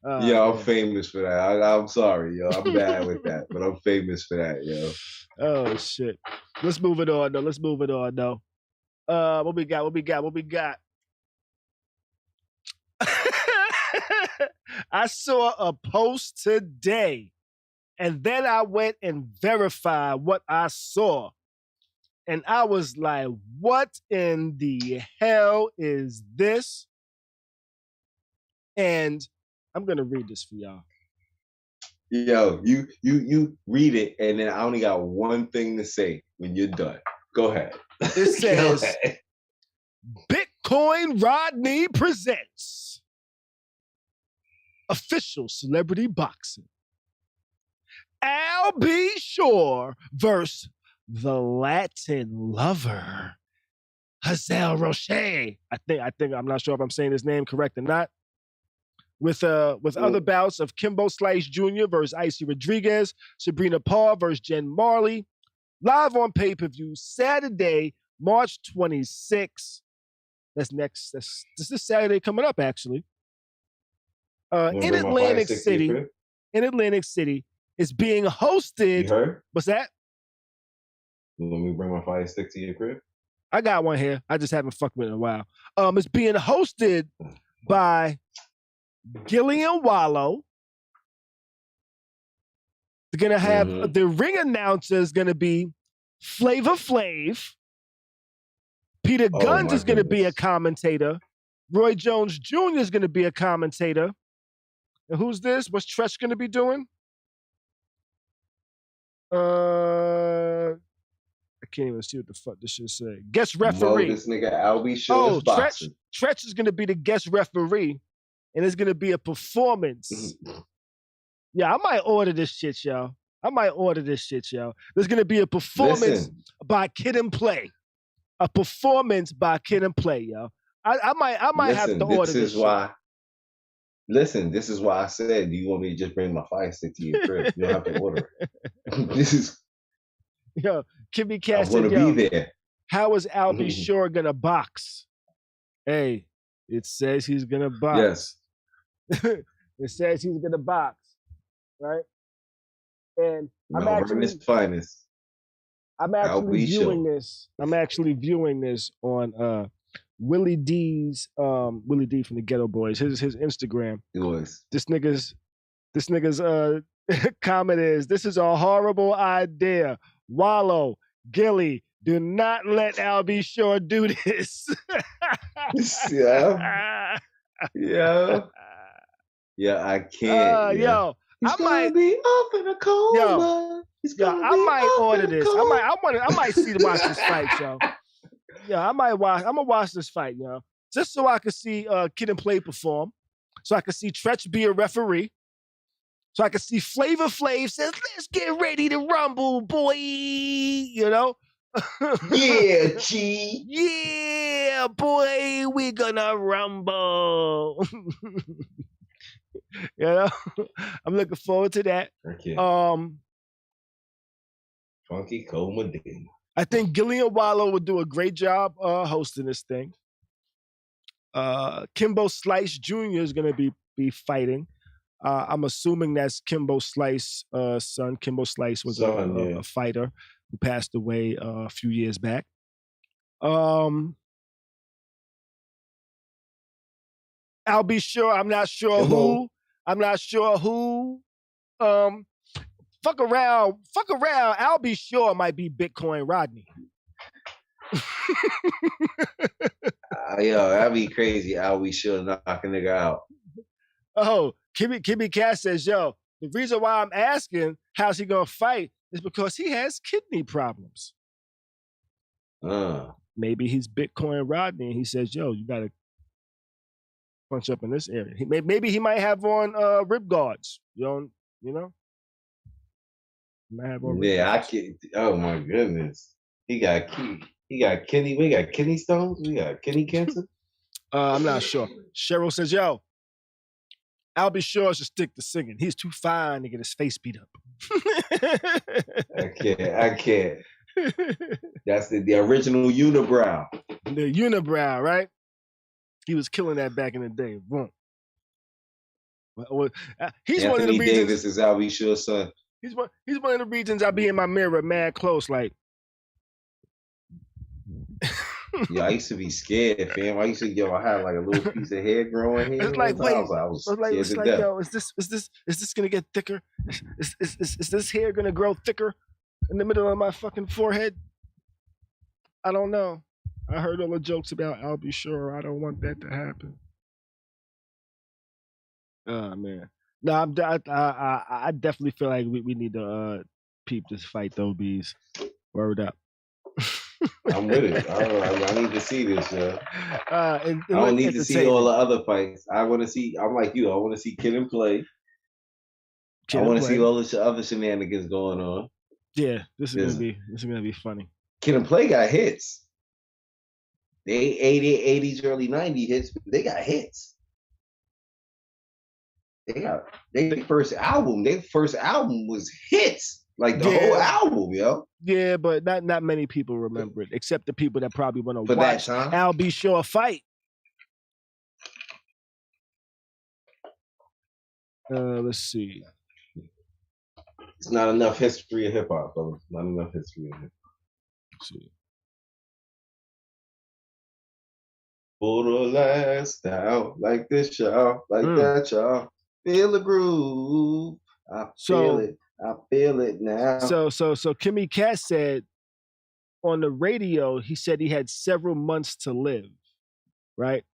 Yo, I'm famous for that. I'm sorry, yo. I'm bad with that, but I'm famous for that, yo. Oh, shit. Let's move it on, though. What we got? I saw a post today, and then I went and verified what I saw. And I was like, what in the hell is this? And I'm going to read this for y'all. Yo, you read it, and then I only got one thing to say when you're done. Go ahead. It says, Bitcoin Rodney presents official celebrity boxing. Al B. Shore versus the Latin lover, Hazel Roche. I think I'm not sure if I'm saying his name correct or not. With other bouts of Kimbo Slice Jr. versus Icy Rodriguez, Sabrina Parr versus Jen Marley, live on pay-per-view Saturday, March 26th. This is Saturday coming up, actually. In Atlantic City. It's being hosted. You heard? What's that? You want me to bring my fire stick to your crib? I got one here. I just haven't fucked with it in a while. It's being hosted by Gillian Wallow. They're gonna have the ring announcer is gonna be Flavor Flav. Peter Guns is gonna be a commentator. Roy Jones Jr. is gonna be a commentator. And who's this? What's Tretch gonna be doing? I can't even see what the fuck this should say. Guest referee. This nigga Albie Show is boxing. Tretch is gonna be the guest referee, and it's gonna be a performance. Yeah, I might order this shit, yo. There's gonna be a performance by Kid and Play. A performance by Kid and Play, yo. I might have to order this. This is why I said, do you want me to just bring my fire stick to your crib? You don't have to order it. This is. Yo, Kimmy Cass I want to be there. How is Albie Shore gonna box? Hey, it says he's gonna box. Yes. It says he's gonna box, right? And I'm actually viewing this on Willie D's Willie D from the Ghetto Boys. His Instagram. This nigga's comment is, this is a horrible idea. Wallow, Gilly, do not let Albie Shore do this. Yeah, I can't. Yo, I might be off in a coma. I might order this. I might watch this fight, yo. Yeah, I'm gonna watch this fight, yo. Just so I could see Kid and Play perform. So I could see Tretch be a referee. So I could see Flavor Flav says, let's get ready to rumble, boy. You know? Yeah, G. Yeah, boy, we're gonna rumble. You know? I'm looking forward to that. Okay. Funky Cold Medina. I think Gillian Wallow would do a great job hosting this thing. Kimbo Slice Jr. is gonna be fighting. I'm assuming that's Kimbo Slice's son. Kimbo Slice was a fighter who passed away a few years back. Albie Shore, I'm not sure who. Fuck around. Albie Shore might be Bitcoin Rodney. Yo, that'd be crazy. Albie Shore knock a nigga out. Oh, Kimmy Cass says, yo, the reason why I'm asking how's he gonna fight is because he has kidney problems. Maybe he's Bitcoin Rodney and he says, yo, you gotta punch up in this area. Maybe he might have on rib guards. You know? He might have on rib guards. I can't. Oh my goodness. He got kidney. We got kidney stones. We got kidney cancer. I'm not sure. Cheryl says, yo, Albie Shore should stick to singing. He's too fine to get his face beat up. I can't. That's the original unibrow. The unibrow, right? He was killing that back in the day. Boom. He's Anthony one of the reasons. Davis is Albie Shore's son. He's one of the reasons I be in my mirror mad close, like. Yeah, I used to be scared, fam. I had like a little piece of hair growing here. It's like, wait, I was scared to death. yo, is this gonna get thicker? Is this hair gonna grow thicker in the middle of my fucking forehead? I don't know. I heard all the jokes about Albie Shore. I don't want that to happen. Oh man, no, I definitely feel like we need to peep this fight though, Beez. Word up. I'm with it. I need to see this, yo. I don't need to see all the other fights. I want to see. I'm like you. I want to see Kid and Play. I want to see all the other shenanigans going on. Yeah, this is gonna be funny. Kid and Play got hits. They 80s, early 90s hits. They got hits. Their first album was hits. Like the whole album, yo. Yeah, but not many people remember it, except the people that probably want to watch Albie Shore fight. Let's see. It's not enough history of hip hop, brother. Not enough history of hip hop. see. For the last out like this, y'all, like that, y'all. Feel the groove. I feel it. I feel it now. So Kimmy Cat said on the radio, he said he had several months to live, right?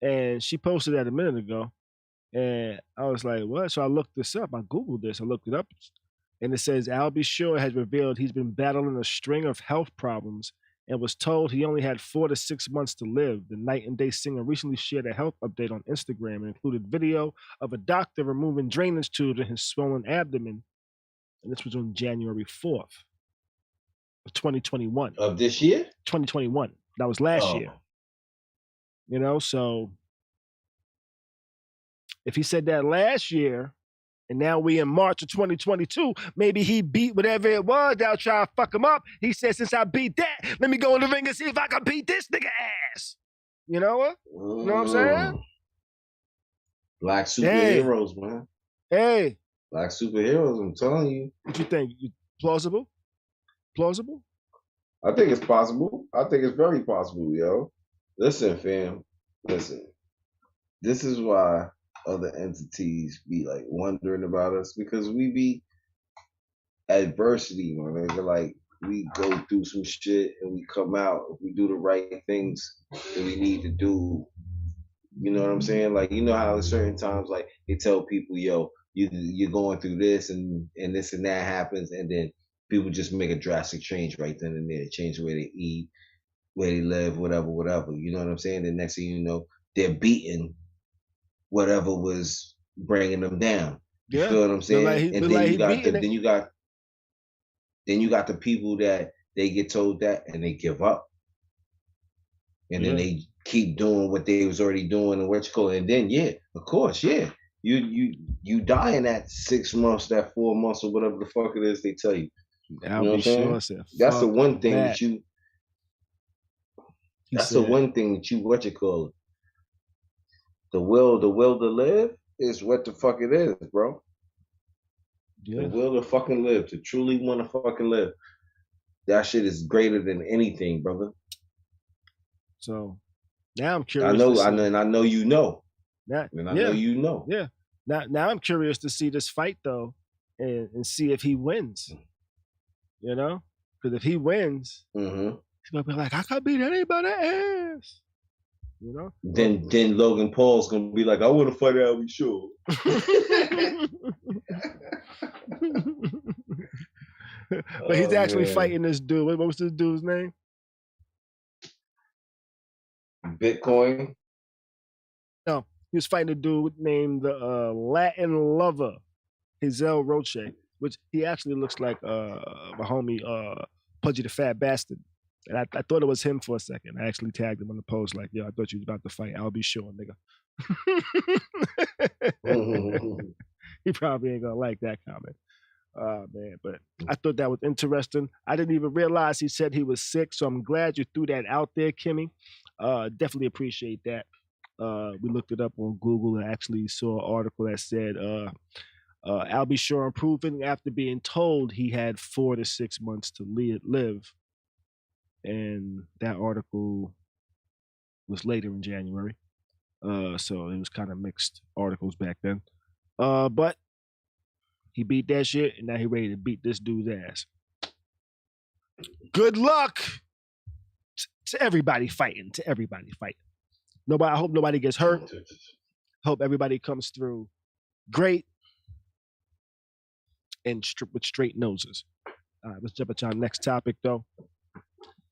And she posted that a minute ago. And I was like, what? So I looked this up. I Googled this. I looked it up. And it says, Al B. Sure has revealed he's been battling a string of health problems and was told he only had 4 to 6 months to live. The Night and Day singer recently shared a health update on Instagram and included video of a doctor removing drainage tubes in his swollen abdomen. And this was on January 4th of 2021. Of this year? 2021. That was last year. You know, so if he said that last year, and now we in March of 2022, maybe he beat whatever it was that was trying to fuck him up. He said, since I beat that, let me go in the ring and see if I can beat this nigga ass. You know what? You know what I'm saying? Black superheroes, man. Hey. Black superheroes, I'm telling you. What you think? Plausible? Plausible? I think it's possible. I think it's very possible, yo. Listen, fam. Listen. This is why other entities be like wondering about us, because we be adversity, man. Like we go through some shit and we come out. If we do the right things that we need to do, you know what I'm saying? Like, you know how at certain times, like they tell people, yo, you're going through this and this and that happens, and then people just make a drastic change right then and there, change the way they eat, where they live, whatever. You know what I'm saying? The next thing you know, they're beating whatever was bringing them down. You feel what I'm saying? And then you got the people that they get told that and they give up. And then they keep doing what they was already doing and what you call it. And then of course, you die in that 6 months, that 4 months, or whatever the fuck it is they tell you. You know what I'm saying? That's the one thing that you one thing that you what you call it. The will to live is what the fuck it is, bro. Yeah. The will to fucking live, to truly want to fucking live. That shit is greater than anything, brother. I know you know. I know you know. Yeah. Now I'm curious to see this fight though, and see if he wins. You know, because if he wins, he's gonna be like, I can beat anybody's ass. You know. Then Logan Paul's gonna be like, I want to fight Al B. Sure. But he's actually fighting this dude. What was this dude's name? Bitcoin. No, he was fighting a dude named the Latin Lover, Hazel Roche, which he actually looks like my homie Pudgy the Fat Bastard. And I thought it was him for a second. I actually tagged him on the post like, yo, I thought you was about to fight Al B. Sure, nigga. He probably ain't gonna like that comment. Man, but I thought that was interesting. I didn't even realize he said he was sick, so I'm glad you threw that out there, Kimmy. Definitely appreciate that. We looked it up on Google and actually saw an article that said Al B. Sure improving after being told he had 4 to 6 months to live. And that article was later in January. So it was kind of mixed articles back then. But he beat that shit, and now he ready to beat this dude's ass. Good luck to everybody fighting. I hope nobody gets hurt. Hope everybody comes through great and with straight noses. All right, let's jump into our next topic, though.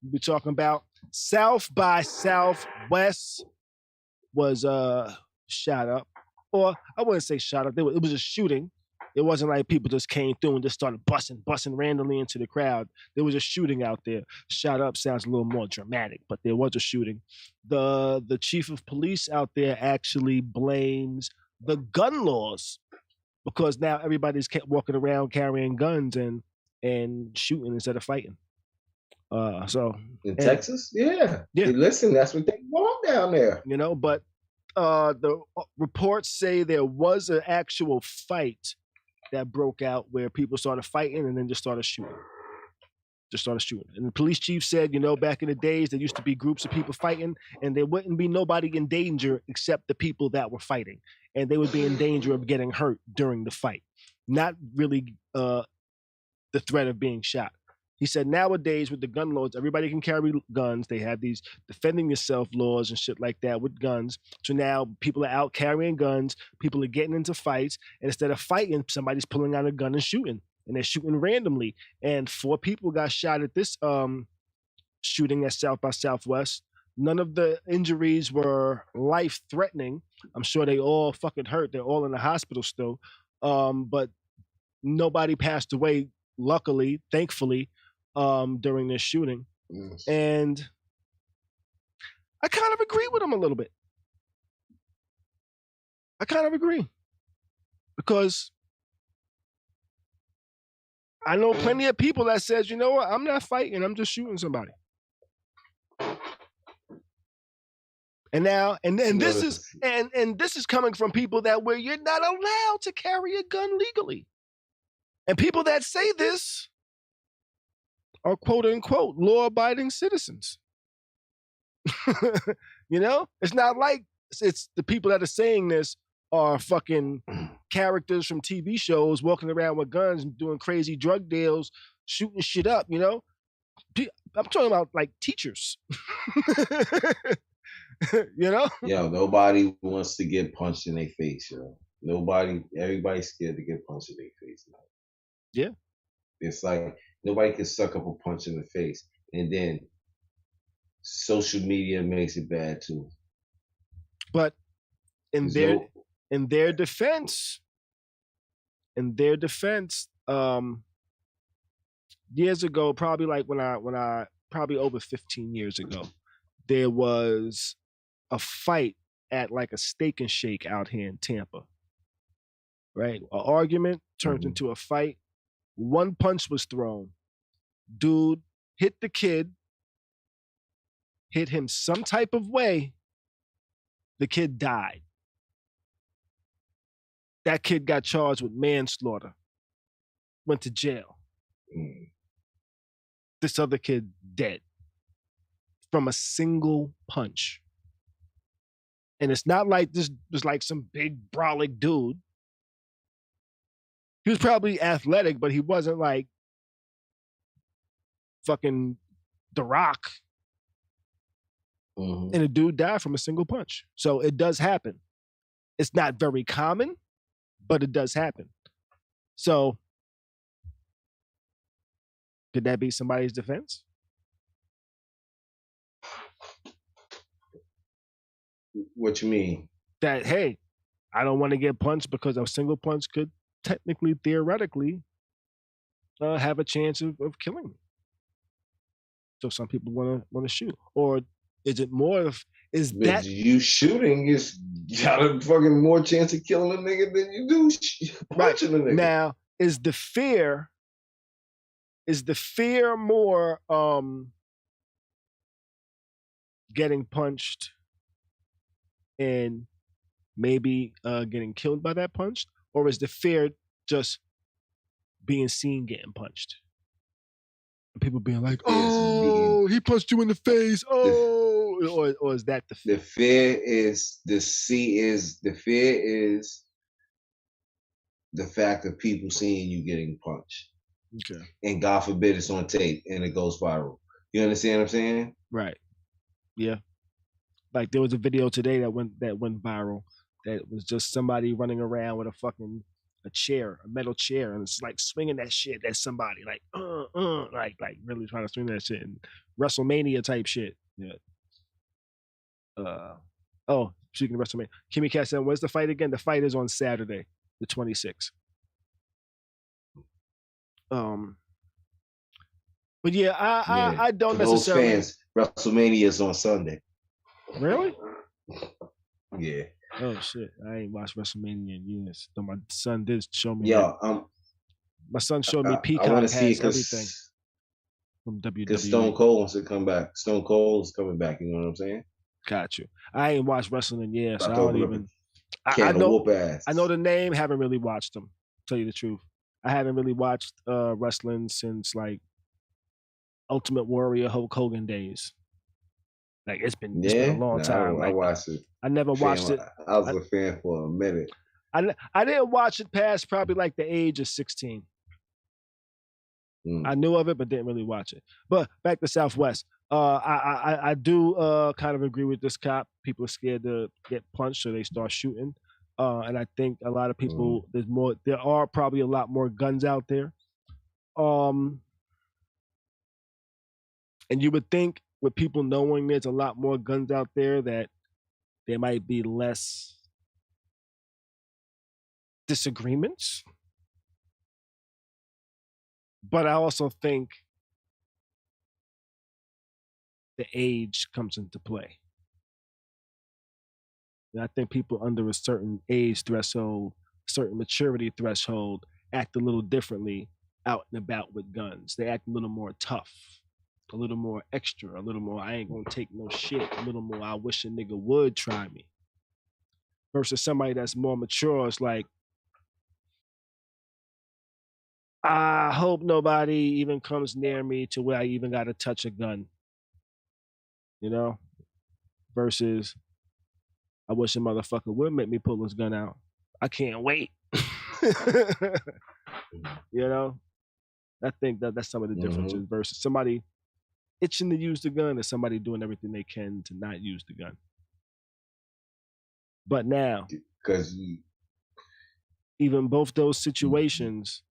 We'll be talking about South by Southwest was shot up. Or I wouldn't say shot up. It was a shooting. It wasn't like people just came through and just started busting randomly into the crowd. There was a shooting out there. Shot up sounds a little more dramatic, but there was a shooting. The chief of police out there actually blames the gun laws because now everybody's walking around carrying guns and shooting instead of fighting. Texas? Yeah. Hey, listen, that's what they want down there. You know, but the reports say there was an actual fight that broke out where people started fighting and then just started shooting. just started shooting. And the police chief said, back in the days, there used to be groups of people fighting, and there wouldn't be nobody in danger except the people that were fighting. And they would be in danger of getting hurt during the fight, not really the threat of being shot. He said nowadays with the gun laws, everybody can carry guns. They have these defending yourself laws and shit like that with guns. So now people are out carrying guns. People are getting into fights. And instead of fighting, somebody's pulling out a gun and shooting. And they're shooting randomly. And 4 people got shot at this shooting at South by Southwest. None of the injuries were life-threatening. I'm sure they all fucking hurt. They're all in the hospital still. But nobody passed away, luckily, thankfully, during this shooting. Yes. And I kind of agree with him a little bit. I kind of agree. Because I know plenty of people that says, you know what, I'm not fighting, I'm just shooting somebody. And now, and this is coming from people that where you're not allowed to carry a gun legally. And people that say this are quote unquote law-abiding citizens. It's not like it's the people that are saying this are fucking characters from TV shows walking around with guns and doing crazy drug deals, shooting shit up, I'm talking about like teachers. Yo, nobody wants to get punched in their face, everybody's scared to get punched in their face. Yeah. It's like nobody can suck up a punch in the face. And then social media makes it bad too. But in their defense, years ago, probably like when I probably over 15 years ago, there was a fight at like a Steak and Shake out here in Tampa. Right? An argument turned into a fight. One punch was thrown. Dude hit the kid, hit him some type of way. The kid died. That kid got charged with manslaughter. Went to jail. This other kid dead. From a single punch. And it's not like this was like some big brolic dude. He was probably athletic, but he wasn't like fucking The Rock. And the dude died from a single punch. So it does happen. It's not very common, but it does happen. So could that be somebody's defense? What you mean? That, hey, I don't want to get punched because a single punch could technically, theoretically, have a chance of killing me. So some people want to shoot. Or is it more of, that you shooting is got a fucking more chance of killing a nigga than you do punching a nigga. Now, is the fear more getting punched and maybe getting killed by that punch? Or is the fear just being seen getting punched? And people being like, oh, he punched you in the face. Oh, or is that the fear? The fear is the fear is the fact of people seeing you getting punched. Okay. And God forbid it's on tape and it goes viral. You understand what I'm saying? Right. Yeah. Like there was a video today that went viral that was just somebody running around with a metal chair, and it's like swinging that shit at somebody, like really trying to swing that shit, and WrestleMania type shit. Yeah. Speaking of WrestleMania, Kimmy Cat said, "Where's the fight again?" The fight is on Saturday, the 26th. But yeah, I don't necessarily. Those fans, WrestleMania is on Sunday. Really? Yeah. Oh shit! I ain't watched WrestleMania in years. Though my son did show me. Yeah, my son showed me Peacock I has see everything from WWE. Because Stone Cold wants to come back. Stone Cold is coming back. You know what I'm saying? Got you. I ain't watched wrestling in years, so I don't even. I know. Whoop ass. I know the name. Haven't really watched them. Tell you the truth, I haven't really watched wrestling since like Ultimate Warrior Hulk Hogan days. Like it's been a long time. I watched it. I never watched it. I was a fan for a minute. I didn't watch it past probably like the age of 16. I knew of it, but didn't really watch it. But back to Southwest. I do kind of agree with this cop. People are scared to get punched, so they start shooting. And I think a lot of people, there are probably a lot more guns out there. And you would think with people knowing there's a lot more guns out there that there might be less disagreements. But I also think the age comes into play. And I think people under a certain age threshold, certain maturity threshold, act a little differently out and about with guns. They act a little more tough, a little more extra, a little more, I ain't gonna take no shit, a little more, I wish a nigga would try me. Versus somebody that's more mature, it's like, I hope nobody even comes near me to where I even got to touch a gun. You know? Versus, I wish a motherfucker would make me pull his gun out. I can't wait. You know? I think that's some of the differences versus somebody itching to use the gun and somebody doing everything they can to not use the gun. But now, because even both those situations,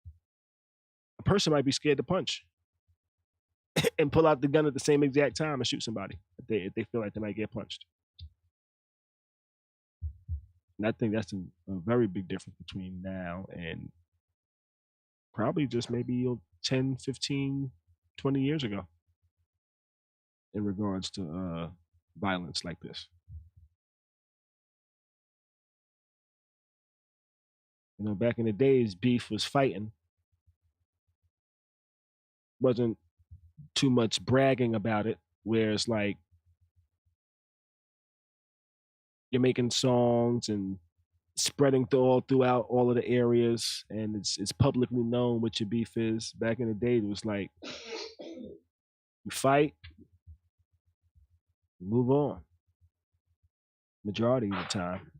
a person might be scared to punch and pull out the gun at the same exact time and shoot somebody if they feel like they might get punched. And I think that's a very big difference between now and probably just maybe 10, 15, 20 years ago in regards to violence like this. You know, back in the days, beef was fighting. Wasn't too much bragging about it, where it's like you're making songs and spreading throughout all of the areas, and it's publicly known what your beef is. Back in the day, it was like you fight, move on. Majority of the time.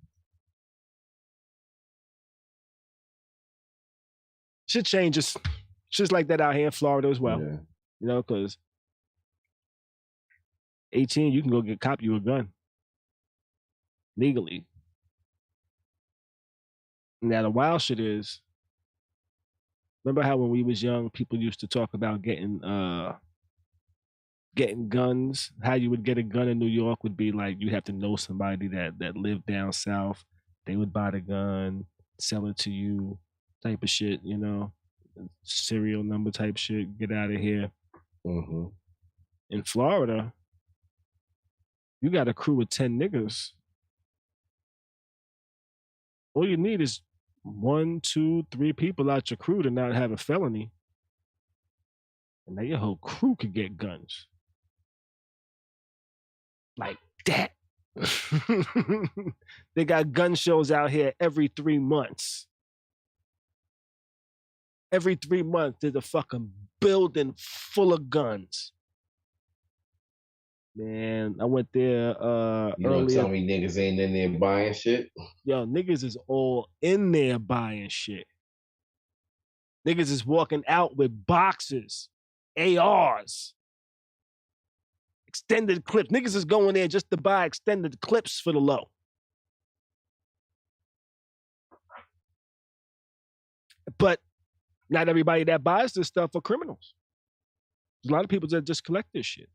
Shit changes. Shit's like that out here in Florida as well. Yeah. You know, because 18, you can go cop you a gun legally. Now the wild shit is, remember how when we was young, people used to talk about getting guns? How you would get a gun in New York would be like you have to know somebody that lived down south. They would buy the gun, sell it to you, type of shit, you know, serial number type shit. Get out of here. In Florida, you got a crew of 10 niggas. All you need is 1, 2, 3 people out your crew to not have a felony. And now your whole crew could get guns. Like that. They got gun shows out here every 3 months. Every 3 months, there's a fucking building full of guns. Man, I went there you earlier. Tell me niggas ain't in there buying shit? Yo, niggas is all in there buying shit. Niggas is walking out with boxes, ARs, extended clips. Niggas is going there just to buy extended clips for the low. But not everybody that buys this stuff are criminals. There's a lot of people that just collect this shit.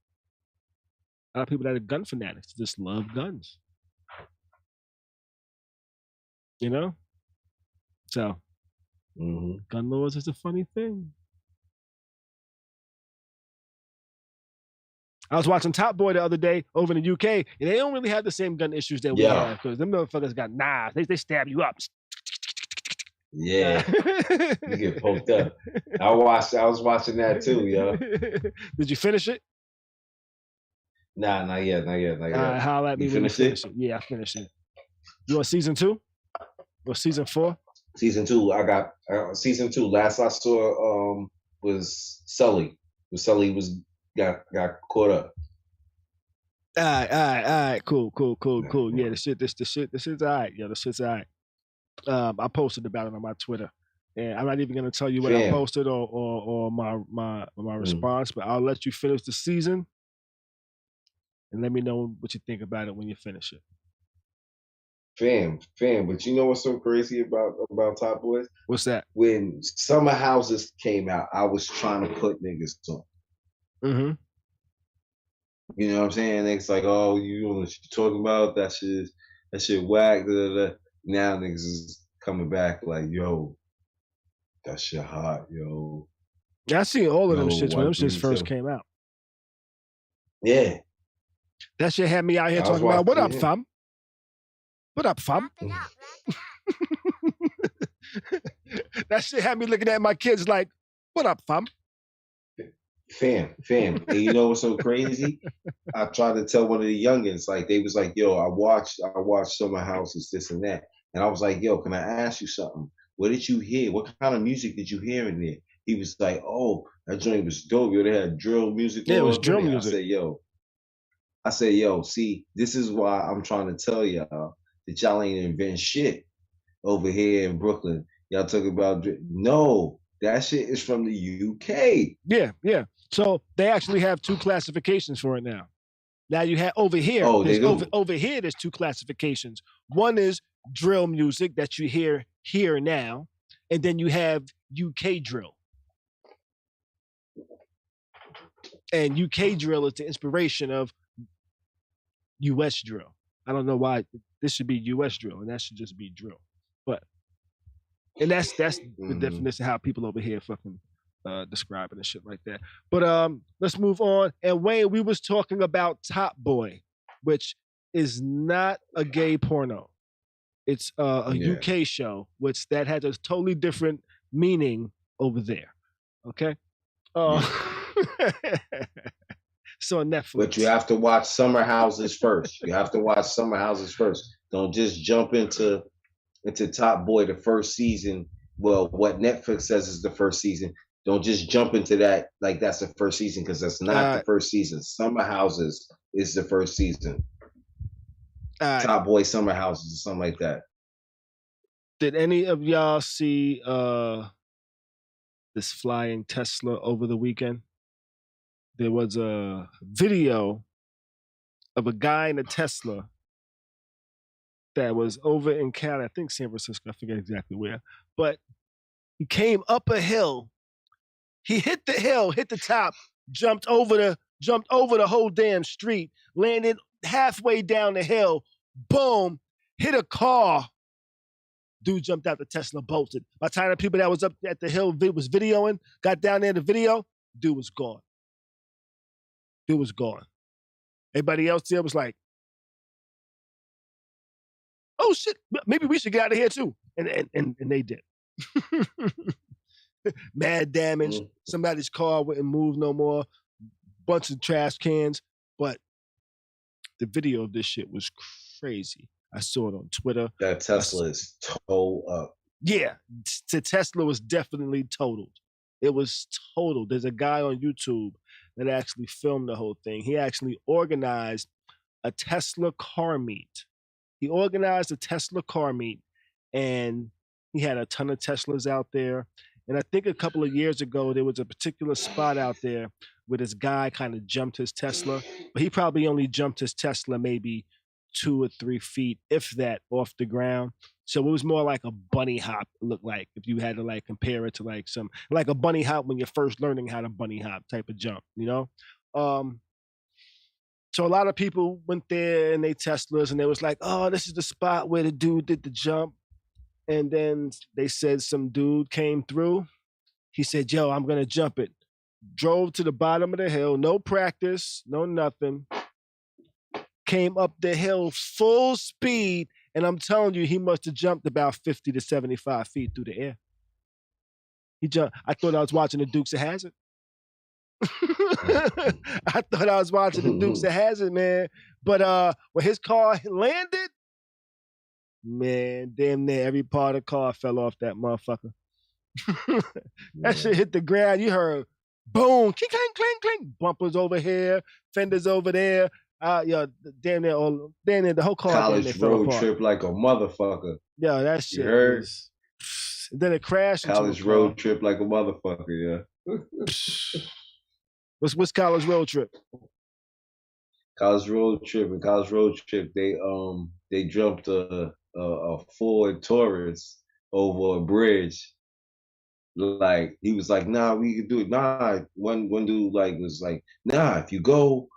A lot of people that are gun fanatics just love guns. You know? So, gun laws is a funny thing. I was watching Top Boy the other day over in the UK, and they don't really have the same gun issues that we have, because them motherfuckers got knives. They stab you up. Yeah. You get poked up. I was watching that too, yo. Did you finish it? Nah, not yet. Holla at me when you finish it. Yeah, I finished it. You on season 2? Or season 4? Season 2. I got season 2. Last I saw was Sully. Sully was got caught up. All right. Cool. Yeah, the shit's all right. Yo, the shit's all right. I posted about it on my Twitter, and I'm not even gonna tell you what I posted or my response, but I'll let you finish the season, and let me know what you think about it when you finish it. Fam, but you know what's so crazy about Top Boys? What's that? When Summer Houses came out, I was trying to put niggas on. Mm-hmm. You know what I'm saying? It's like, oh, you know what you talking about? That shit whack. Da, da, da. Now niggas is coming back like, yo, that shit hot, yo. Yeah, I seen all of them shits when them shits first came out. Yeah. That shit had me out here talking about, what up, fam? What up, fam? That shit had me looking at my kids like, what up, fam? Fam. And you know what's so crazy? I tried to tell one of the youngins, like, they was like, yo, I watched Summer Houses, this and that. And I was like, yo, can I ask you something? What did you hear? What kind of music did you hear in there? He was like, oh, that joint was dope. Yo, they had drill music. Yeah, it was drill music. I said, yo, see, this is why I'm trying to tell y'all that y'all ain't invent shit over here in Brooklyn. Y'all talk about, no, that shit is from the UK. Yeah. So they actually have two classifications for it now. Now you have over here. Over here, there's two classifications. One is drill music that you hear here now, and then you have UK drill. And UK drill is the inspiration of US drill. I don't know why this should be US drill and that should just be drill. But and that's the definition of how people over here fucking describe it and shit like that. But let's move on. And Wayne, we was talking about Top Boy, which is not a gay porno. It's a UK show, which that has a totally different meaning over there. Okay? So on Netflix. But you have to watch Summer Houses first. Don't just jump into Top Boy the first season. Well, what Netflix says is the first season. Don't just jump into that like that's the first season, because that's not the first season. Summer Houses is the first season. Top Boy Summer Houses or something like that. Did any of y'all see this flying Tesla over the weekend? There was a video of a guy in a Tesla that was over in Cali, I think San Francisco, I forget exactly where, but he came up a hill. He hit the hill, hit the top, jumped over the whole damn street, landed halfway down the hill, boom, hit a car. Dude jumped out the Tesla, bolted. By the time the people that was up at the hill was videoing, got down there to video, dude was gone. Everybody else there was like, oh shit, maybe we should get out of here too. And they did. Mad damage. Somebody's car wouldn't move no more. Bunch of trash cans. But the video of this shit was crazy. I saw it on Twitter. That Tesla is towed up. Yeah, the Tesla was definitely totaled. It was totaled. There's a guy on YouTube that actually filmed the whole thing. He actually organized a Tesla car meet. And he had a ton of Teslas out there. And I think a couple of years ago, there was a particular spot out there where this guy kind of jumped his Tesla, but he probably only jumped his Tesla maybe 2 or 3 feet, if that, off the ground. So it was more like a bunny hop, it looked like, if you had to like compare it to like a bunny hop when you're first learning how to bunny hop type of jump, you know? So a lot of people went there in their Teslas and they was like, oh, this is the spot where the dude did the jump. And then they said some dude came through. He said, yo, I'm going to jump it. Drove to the bottom of the hill, no practice, no nothing. Came up the hill full speed. And I'm telling you, he must have jumped about 50 to 75 feet through the air. He jumped. I thought I was watching the Dukes of Hazzard. I thought I was watching the Dukes of Hazzard, man. But when his car landed, man, damn near every part of the car fell off that motherfucker. That shit hit the ground. You heard Boom, clink, clink, clink, clink. Bumpers over here, fenders over there. Damn near the whole car damn near College fell road apart. trip like a motherfucker. Yo, that You shit heard? was. Then it crashed into College a car. road trip like a motherfucker, yeah. What's college road trip? College road trip, they jumped a Ford Taurus over a bridge. Like he was like, nah, we could do it. Nah, one dude like was like, nah, if you go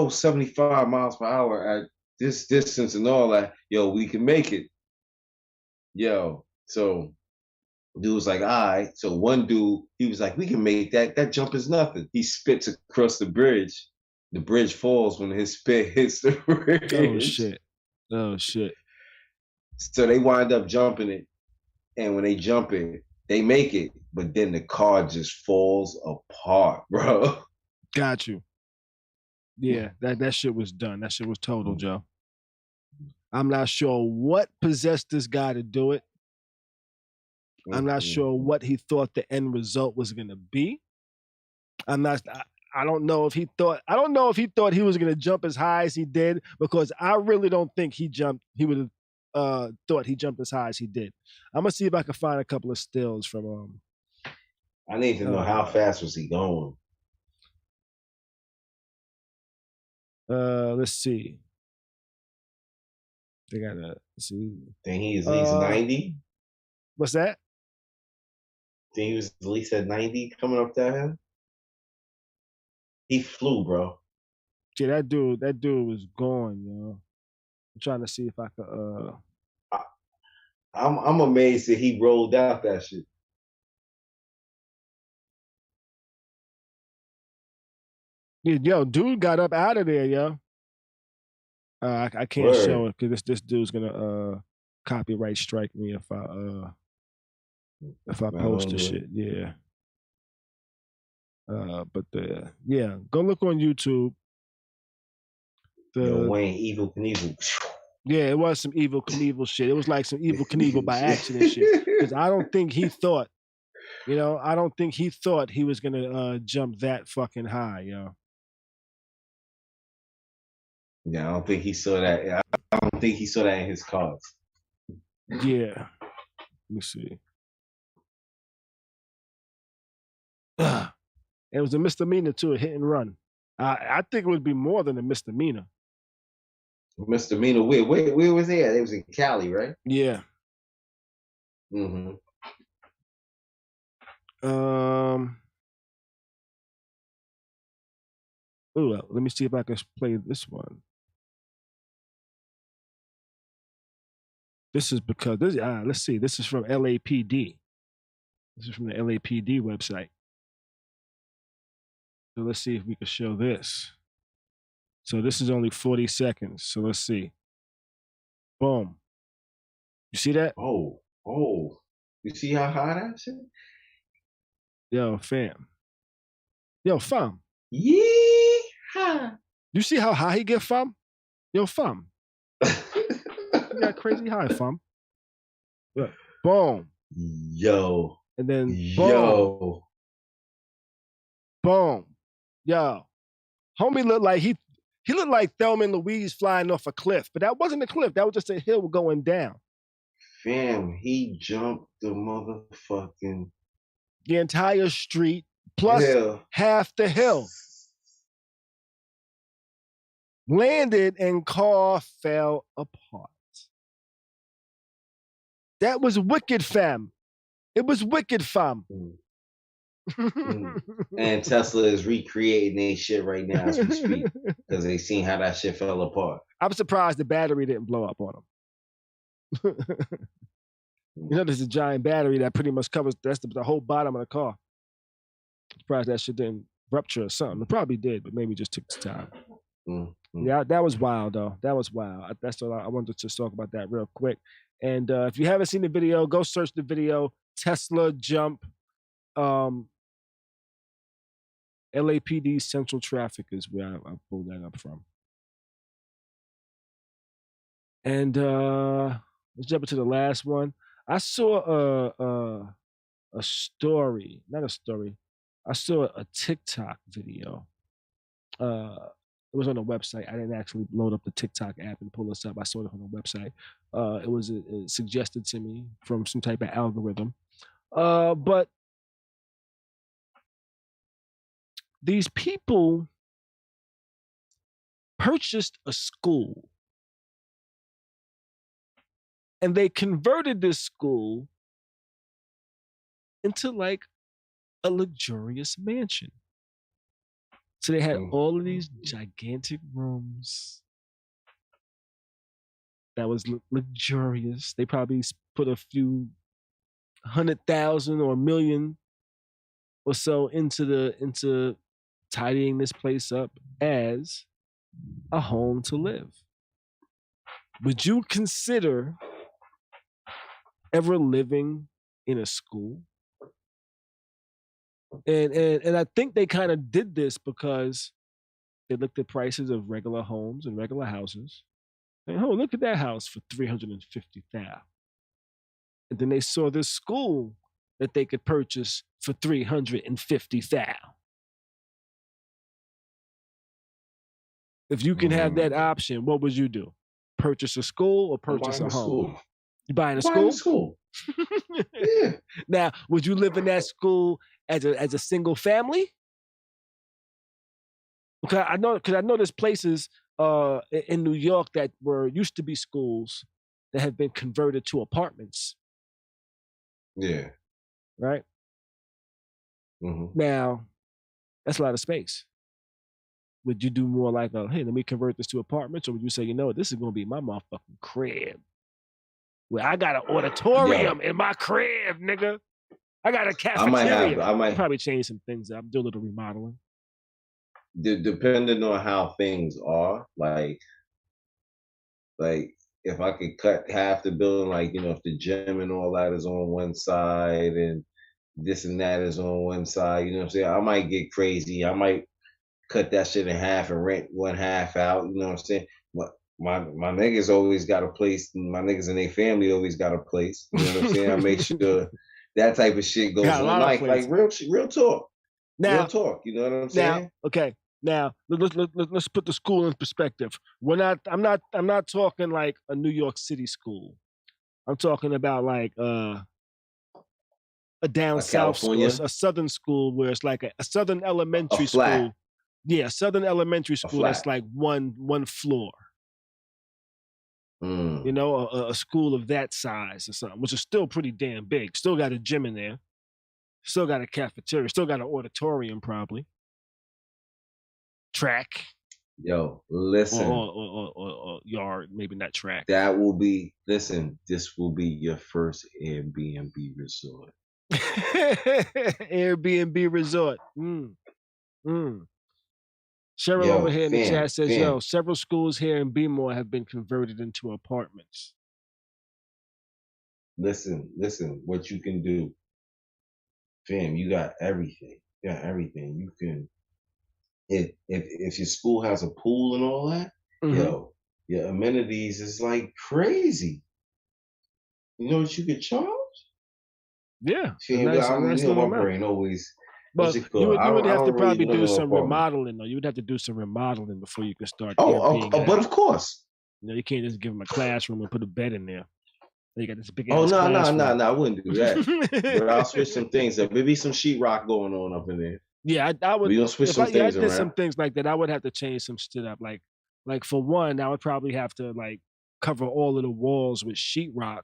75 miles per hour at this distance and all that, yo, we can make it. Yo, so dude was like, all right. So one dude, he was like, we can make that. That jump is nothing. He spits across the bridge. The bridge falls when his spit hits the bridge. Oh shit. So they wind up jumping it. And when they jump it, they make it. But then the car just falls apart, bro. Got you. Yeah, that shit was done. That shit was total, Joe. I'm not sure what possessed this guy to do it. I'm not sure what he thought the end result was going to be. I don't know if he thought he was going to jump as high as he did, because I really don't think he would have thought he jumped as high as he did. I'm going to see if I can find a couple of stills from I need to know how fast was he going? Let's see. They gotta see. Think he's at least 90? What's that? Think he was at least at 90 coming up that hill? He flew, bro. Yeah, that dude was gone, yo. I'm trying to see if I could I'm amazed that he rolled out that shit. Yeah, yo, dude got up out of there, yo. I can't Word. show it because this dude's gonna copyright strike me if I post the shit. Yeah. But go look on YouTube. Wayne Evil Knievel. Yeah, it was some Evil Knievel shit. It was like some Evil Knievel by accident shit. Because I don't think he thought he was gonna jump that fucking high, yo. Yeah, I don't think he saw that. I don't think he saw that in his cards. Yeah. Let me see. It was a misdemeanor too, a hit and run. I think it would be more than a misdemeanor. Misdemeanor, where was he at? It was in Cali, right? Yeah. Mm-hmm. Let me see if I can play this one. This is because let's see. This is from LAPD. This is from the LAPD website. So let's see if we can show this. So this is only 40 seconds. So let's see. Boom. You see that? Oh. You see how high that shit? Yo, fam. Yeah. You see how high he get, fam? Yo, fam. You got crazy high, fam. Look. Boom. Yo. And then boom. Boom. Yo. Homie looked like he looked like Thelma and Louise flying off a cliff, but that wasn't a cliff. That was just a hill going down. Fam, he jumped the motherfucking the entire street plus half the hill. Landed and car fell apart. That was wicked, fam. It was wicked, fam. And Tesla is recreating their shit right now as we speak because they seen how that shit fell apart. I'm surprised the battery didn't blow up on them. You know, there's a giant battery that pretty much covers the whole bottom of the car. Surprised that shit didn't rupture or something. It probably did, but maybe just took its time. Yeah, that was wild, though. That was wild. That's all I wanted to talk about that real quick. And if you haven't seen the video, go search the video. Tesla jump. LAPD Central Traffic is where I pulled that up from. And let's jump into the last one. I saw a story, not a story. I saw a TikTok video. It was on a website. I didn't actually load up the TikTok app and pull this up. I saw it on a website. It was suggested to me from some type of algorithm. But these people purchased a school and they converted this school into like a luxurious mansion. So they had all of these gigantic rooms that was luxurious. They probably put a few 100,000 or a million or so into tidying this place up as a home to live. Would you consider ever living in a school? And I think they kind of did this because they looked at prices of regular homes and regular houses. And oh, look at that house for $350,000. And then they saw this school that they could purchase for $350,000. If you can have that option, what would you do? Purchase a school or purchase a home? School. You buying a school? School. Yeah. Now, would you live in that school as a single family? Because I know there's places in New York that used to be schools that have been converted to apartments. Yeah. Right? Mm-hmm. Now, that's a lot of space. Would you do more like hey, let me convert this to apartments, or would you say, you know, this is gonna be my motherfucking crib? Well, I got an auditorium in my crib, nigga. I got a cafeteria. I might probably change some things up, do a little remodeling. Depending on how things are, like if I could cut half the building, like, you know, if the gym and all that is on one side and this and that is on one side, you know what I'm saying? I might get crazy. I might cut that shit in half and rent one half out, you know what I'm saying? But my niggas always got a place, and my niggas and their family always got a place. You know what I'm saying? I make sure that type of shit goes on. Like real talk. Now, real talk, you know what I'm saying? Okay. Now let's put the school in perspective. I'm not talking like a New York City school. I'm talking about like a down south school, a southern school where it's like a southern elementary school. Yeah, southern elementary school that's like one floor. You know, a school of that size or something, which is still pretty damn big. Still got a gym in there. Still got a cafeteria. Still got an auditorium probably. Track. Yo, listen. Or yard, maybe not track. That will be, listen, this will be your first Airbnb resort. Airbnb resort. Cheryl over here in the chat says, yo, several schools here in B-More have been converted into apartments. Listen, what you can do. Fam, you got everything. You got everything. You can, if your school has a pool and all that, yo, your amenities is like crazy. You know what you could charge? Yeah. Fam, nice my brain always. But you would have to probably do some remodeling, though. You would have to do some remodeling before you can start. But of course. You know, you can't just give them a classroom and put a bed in there. You got this big. No, I wouldn't do that. But I'll switch some things up. Maybe some sheetrock going on up in there. Yeah, I would. We gonna switch some things around. I did some things like that. I would have to change some shit up. Like for one, I would probably have to like cover all of the walls with sheetrock,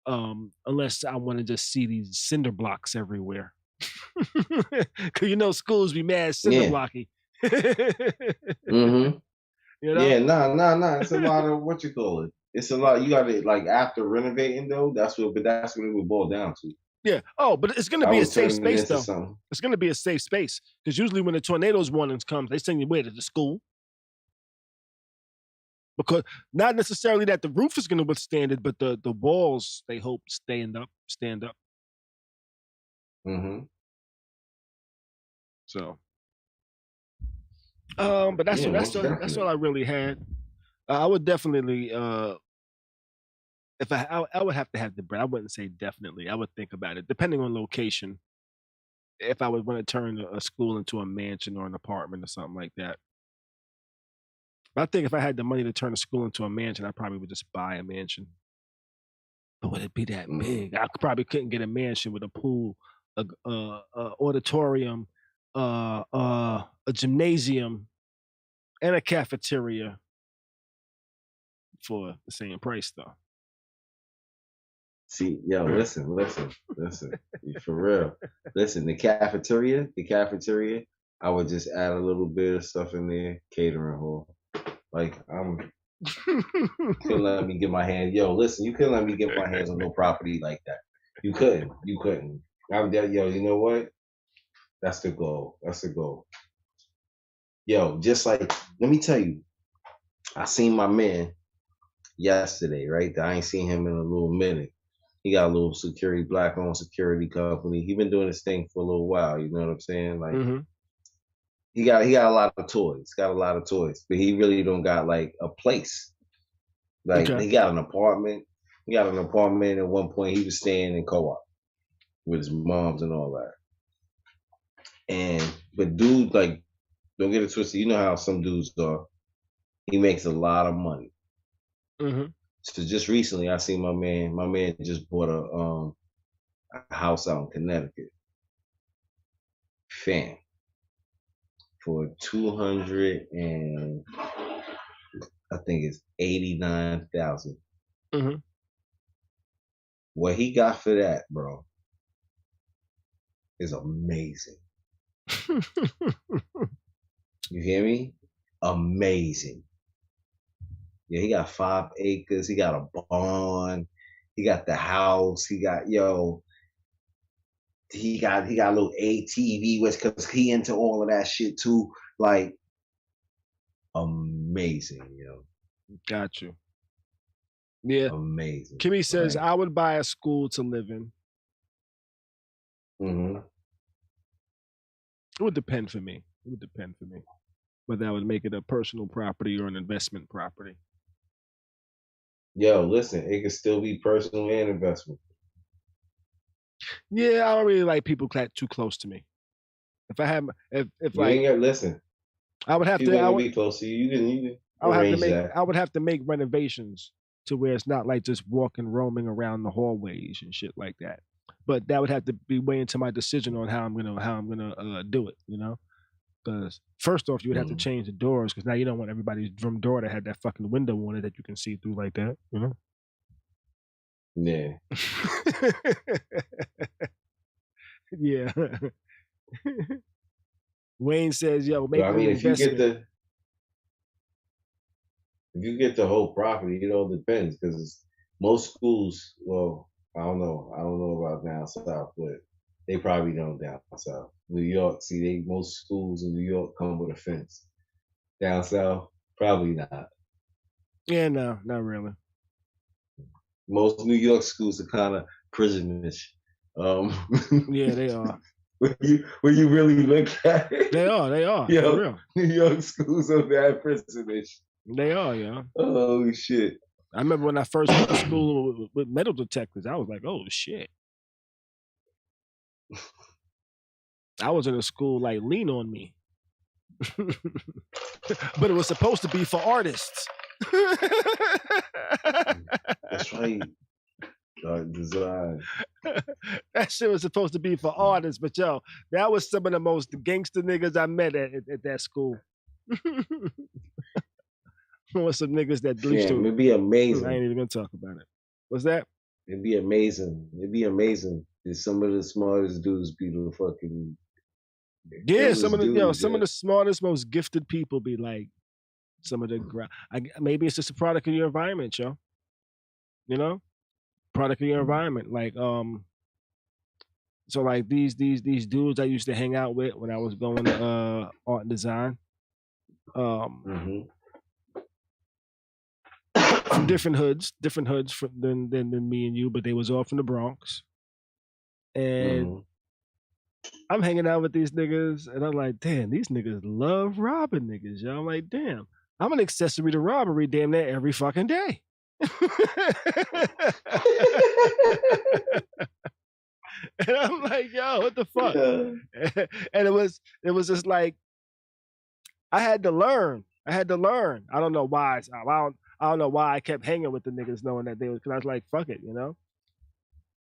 unless I want to just see these cinder blocks everywhere. Cause you know schools be mad cinder blocky. You know? Yeah, nah. It's a lot of what you call it. It's a lot. You got to like after renovating though. That's what it would boil down to. Yeah. Oh, but it's gonna be a safe space though. It's gonna be a safe space because usually when the tornadoes warnings comes, they send you where to the school. Because not necessarily that the roof is gonna withstand it, but the walls they hope stand up. So, but that's all I really had. I would definitely, if I would have to have the bread. I wouldn't say definitely. I would think about it, depending on location. if I would want to turn a school into a mansion or an apartment or something like that. But I think if I had the money to turn a school into a mansion, I probably would just buy a mansion. But would it be that big? I probably couldn't get a mansion with a pool, a auditorium, a gymnasium, and a cafeteria for the same price, though. See, yo, listen. For real. Listen, the cafeteria, I would just add a little bit of stuff in there, catering hall. Like, couldn't let me get my hands. Yo, listen, you couldn't let me get my hands on no property like that. You couldn't. Yo, you know what? That's the goal. Yo, just like, let me tell you, I seen my man yesterday, right? I ain't seen him in a little minute. He got a little black-owned security company. He been doing this thing for a little while. You know what I'm saying? Like, he got a lot of toys. But he really don't got like a place. Like, he got an apartment. At one point, he was staying in co-op with his moms and all that. But dude, like, don't get it twisted. You know how some dudes are. He makes a lot of money. So just recently, I seen my man. My man just bought a house out in Connecticut, fam, for 200 and I think it's 89,000. What he got for that, bro, is amazing. You hear me? Amazing. Yeah, he got 5 acres. He got a barn. He got the house. He got a little ATV, because he into all of that shit too. Like, amazing, yo. Got you. Yeah. Amazing. Kimmy says, I would buy a school to live in. It would depend for me. Whether I would make it a personal property or an investment property. Yo, listen, it can still be personal and investment. Yeah, I don't really like people too close to me. If I had, if you like, ain't gotta listen. I would have to. I would be close to you. You can I would have to make renovations to where it's not like just roaming around the hallways and shit like that. But that would have to be way into my decision on how I'm gonna do it. You know, because first off, you would have to change the doors, because now you don't want everybody's room door to have that fucking window on it that you can see through like that. You know. Yeah. Yeah. Wayne says, "Yo, maybe." I mean, if you get the whole property, it all depends, because most schools, well, I don't know about down south, but they probably don't down south. New York, most schools in New York come with a fence. Down south, probably not. Yeah, no, not really. Most New York schools are kind of prisonish. Yeah, they are. When you really look at it, they are. Yo, for real. New York schools are that prisonish. They are, yeah. Oh shit! I remember when I first went to school with metal detectors, I was like, "Oh shit!" I was in a school like Lean on Me, but it was supposed to be for artists. That's right. Design. That shit was supposed to be for artists, but yo, that was some of the most gangster niggas I met at that school. With some niggas that bleached. Yeah, it'd be amazing. I ain't even gonna talk about it. What's that? It'd be amazing. Some of the smartest dudes be the fucking. Yeah, some of the smartest, most gifted people be like some of the. Maybe it's just a product of your environment, yo. You know, product of your environment. Like so like these dudes I used to hang out with when I was going to art and design. From different hoods than me and you, but they was all from the Bronx. And I'm hanging out with these niggas, and I'm like, damn, these niggas love robbing niggas, yo. I'm like, damn, I'm an accessory to robbery damn near every fucking day. And I'm like, yo, what the fuck? Yeah. And it was just like, I had to learn. I don't know why. I don't know why I kept hanging with the niggas knowing that they was, because I was like, fuck it, you know?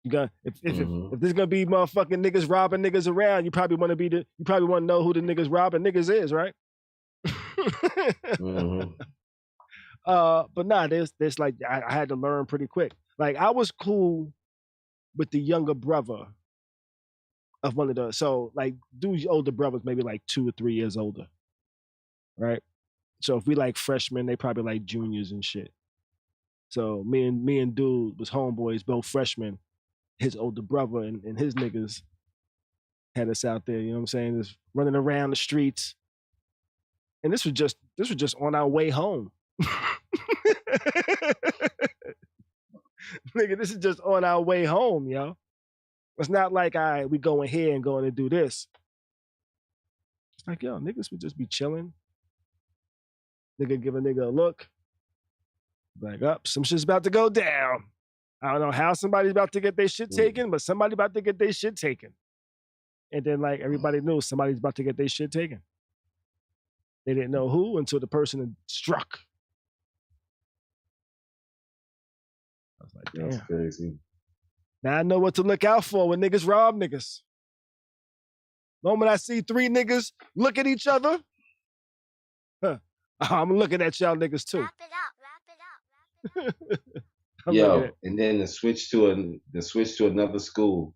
You got if there's gonna be motherfucking niggas robbing niggas around, you probably want to know who the niggas robbing niggas is, right? But nah, there's like I had to learn pretty quick. Like I was cool with the younger brother of one of the, so like dude's older brother's maybe like 2 or 3 years older, right? So if we like freshmen, they probably like juniors and shit. So me and dude was homeboys, both freshmen. His older brother and his niggas had us out there, you know what I'm saying, just running around the streets. And this was just on our way home. Nigga, this is just on our way home, yo. It's not like we going here and going to do this. It's like, yo, niggas would just be chilling. Nigga give a nigga a look. Like, up, some shit's about to go down. I don't know how somebody's about to get their shit taken, but somebody's about to get their shit taken. And then like everybody knew somebody's about to get their shit taken. They didn't know who until the person struck. I was like, damn. That's crazy. Now I know what to look out for when niggas rob niggas. Moment I see 3 niggas look at each other, I'm looking at y'all niggas too. Wrap it up. Yo, and then the switch to another school,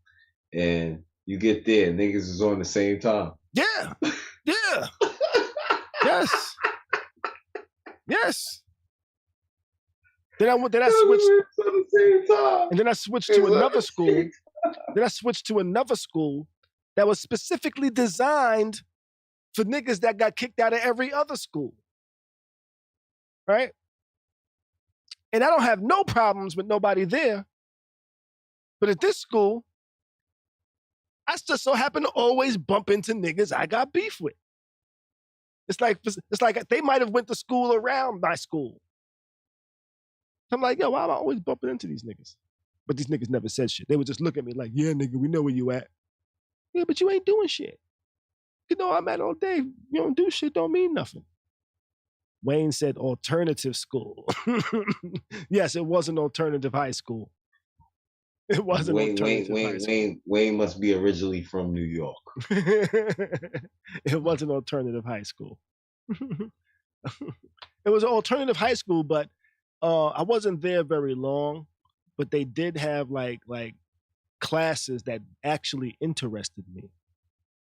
and you get there, niggas is on the same time. Yeah. Yes. Then I switched at the same time. And then I switched to another school. Then I switched to another school that was specifically designed for niggas that got kicked out of every other school. Right? And I don't have no problems with nobody there. But at this school, I just so happen to always bump into niggas I got beef with. It's like they might have went to school around my school. I'm like, yo, why am I always bumping into these niggas? But these niggas never said shit. They would just look at me like, yeah, nigga, we know where you at. Yeah, but you ain't doing shit. You know I'm at all day. You don't do shit, don't mean nothing. Wayne said alternative school. Yes, it was an alternative high school. It was an alternative high school. Wayne must be originally from New York. It was an alternative high school. It was an alternative high school, but I wasn't there very long. But they did have like classes that actually interested me.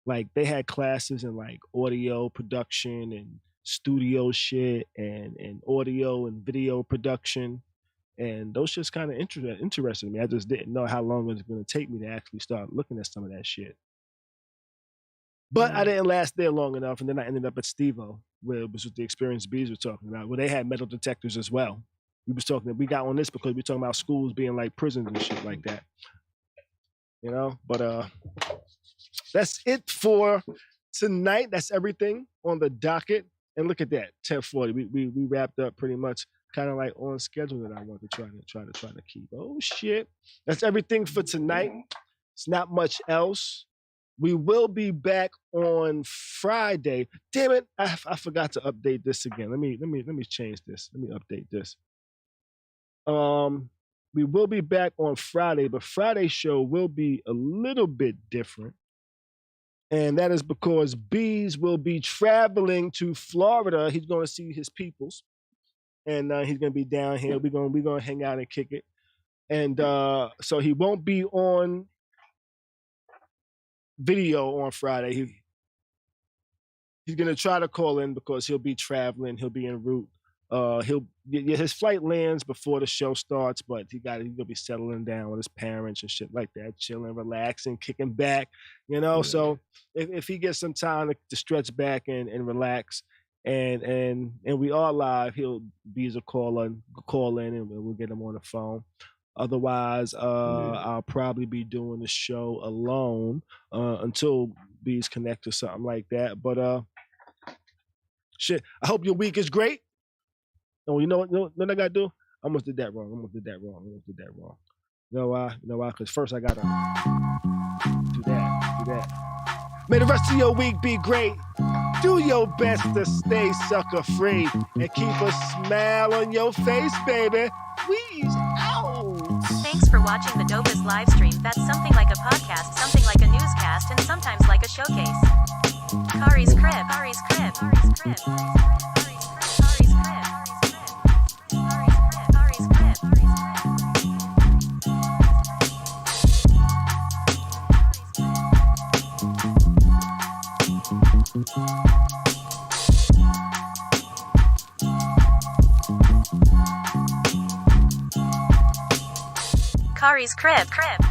Like they had classes in like audio production and studio shit and audio and video production. And those shits kind of interested me. I just didn't know how long it was going to take me to actually start looking at some of that shit. But I didn't last there long enough. And then I ended up at Steve-O, where it was with the experience Beez was talking about, where they had metal detectors as well. We got on this because we were talking about schools being like prisons and shit like that. You know? But that's it for tonight. That's everything on the docket. And look at that, 10:40. We wrapped up pretty much kind of like on schedule that I want to try to keep. Oh shit. That's everything for tonight. It's not much else. We will be back on Friday. Damn it, I forgot to update this again. Let me change this. Let me update this. We will be back on Friday, but Friday's show will be a little bit different. And that is because Beez will be traveling to Florida. He's going to see his peoples. And he's going to be down here. We're going to hang out and kick it. And so he won't be on video on Friday. He's going to try to call in because he'll be traveling. He'll be en route. His flight lands before the show starts, but he's gonna be settling down with his parents and shit like that, chilling, relaxing, kicking back, you know. So if he gets some time to stretch back and relax, and we are live, Beez will call in and we'll get him on the phone. Otherwise, I'll probably be doing the show alone until Beez connect or something like that. But shit, I hope your week is great. Oh, you know what I gotta do? I almost did that wrong. You know why? You know why? Because first I gotta do that. May the rest of your week be great. Do your best to stay sucker free and keep a smile on your face, baby. Weeze out. Thanks for watching the dopest live stream that's something like a podcast, something like a newscast, and sometimes like a showcase. Khary's crib, Khary's crib, Khary's crib, Khary's crib, Khary's crib, Khary's crib, Khary's Khary's crib, crib.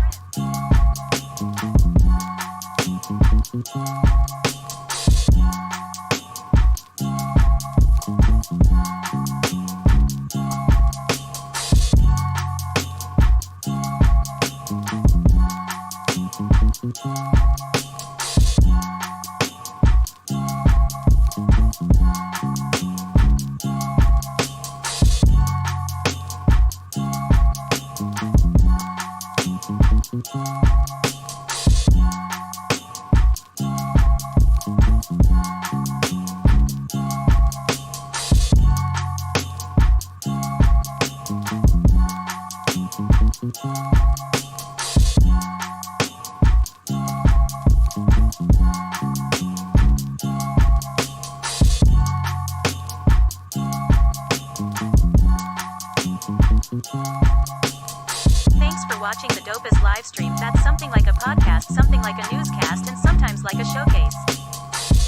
Thanks for watching the dopest live stream that's something like a podcast, something like a newscast, and sometimes like a showcase.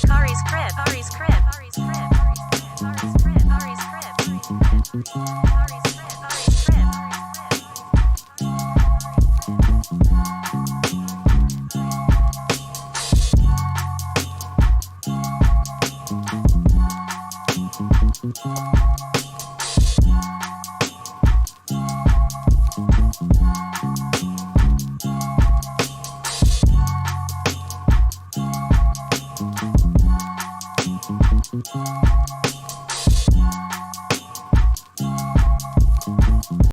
Khary's crib, Khary's crib, Khary's crib.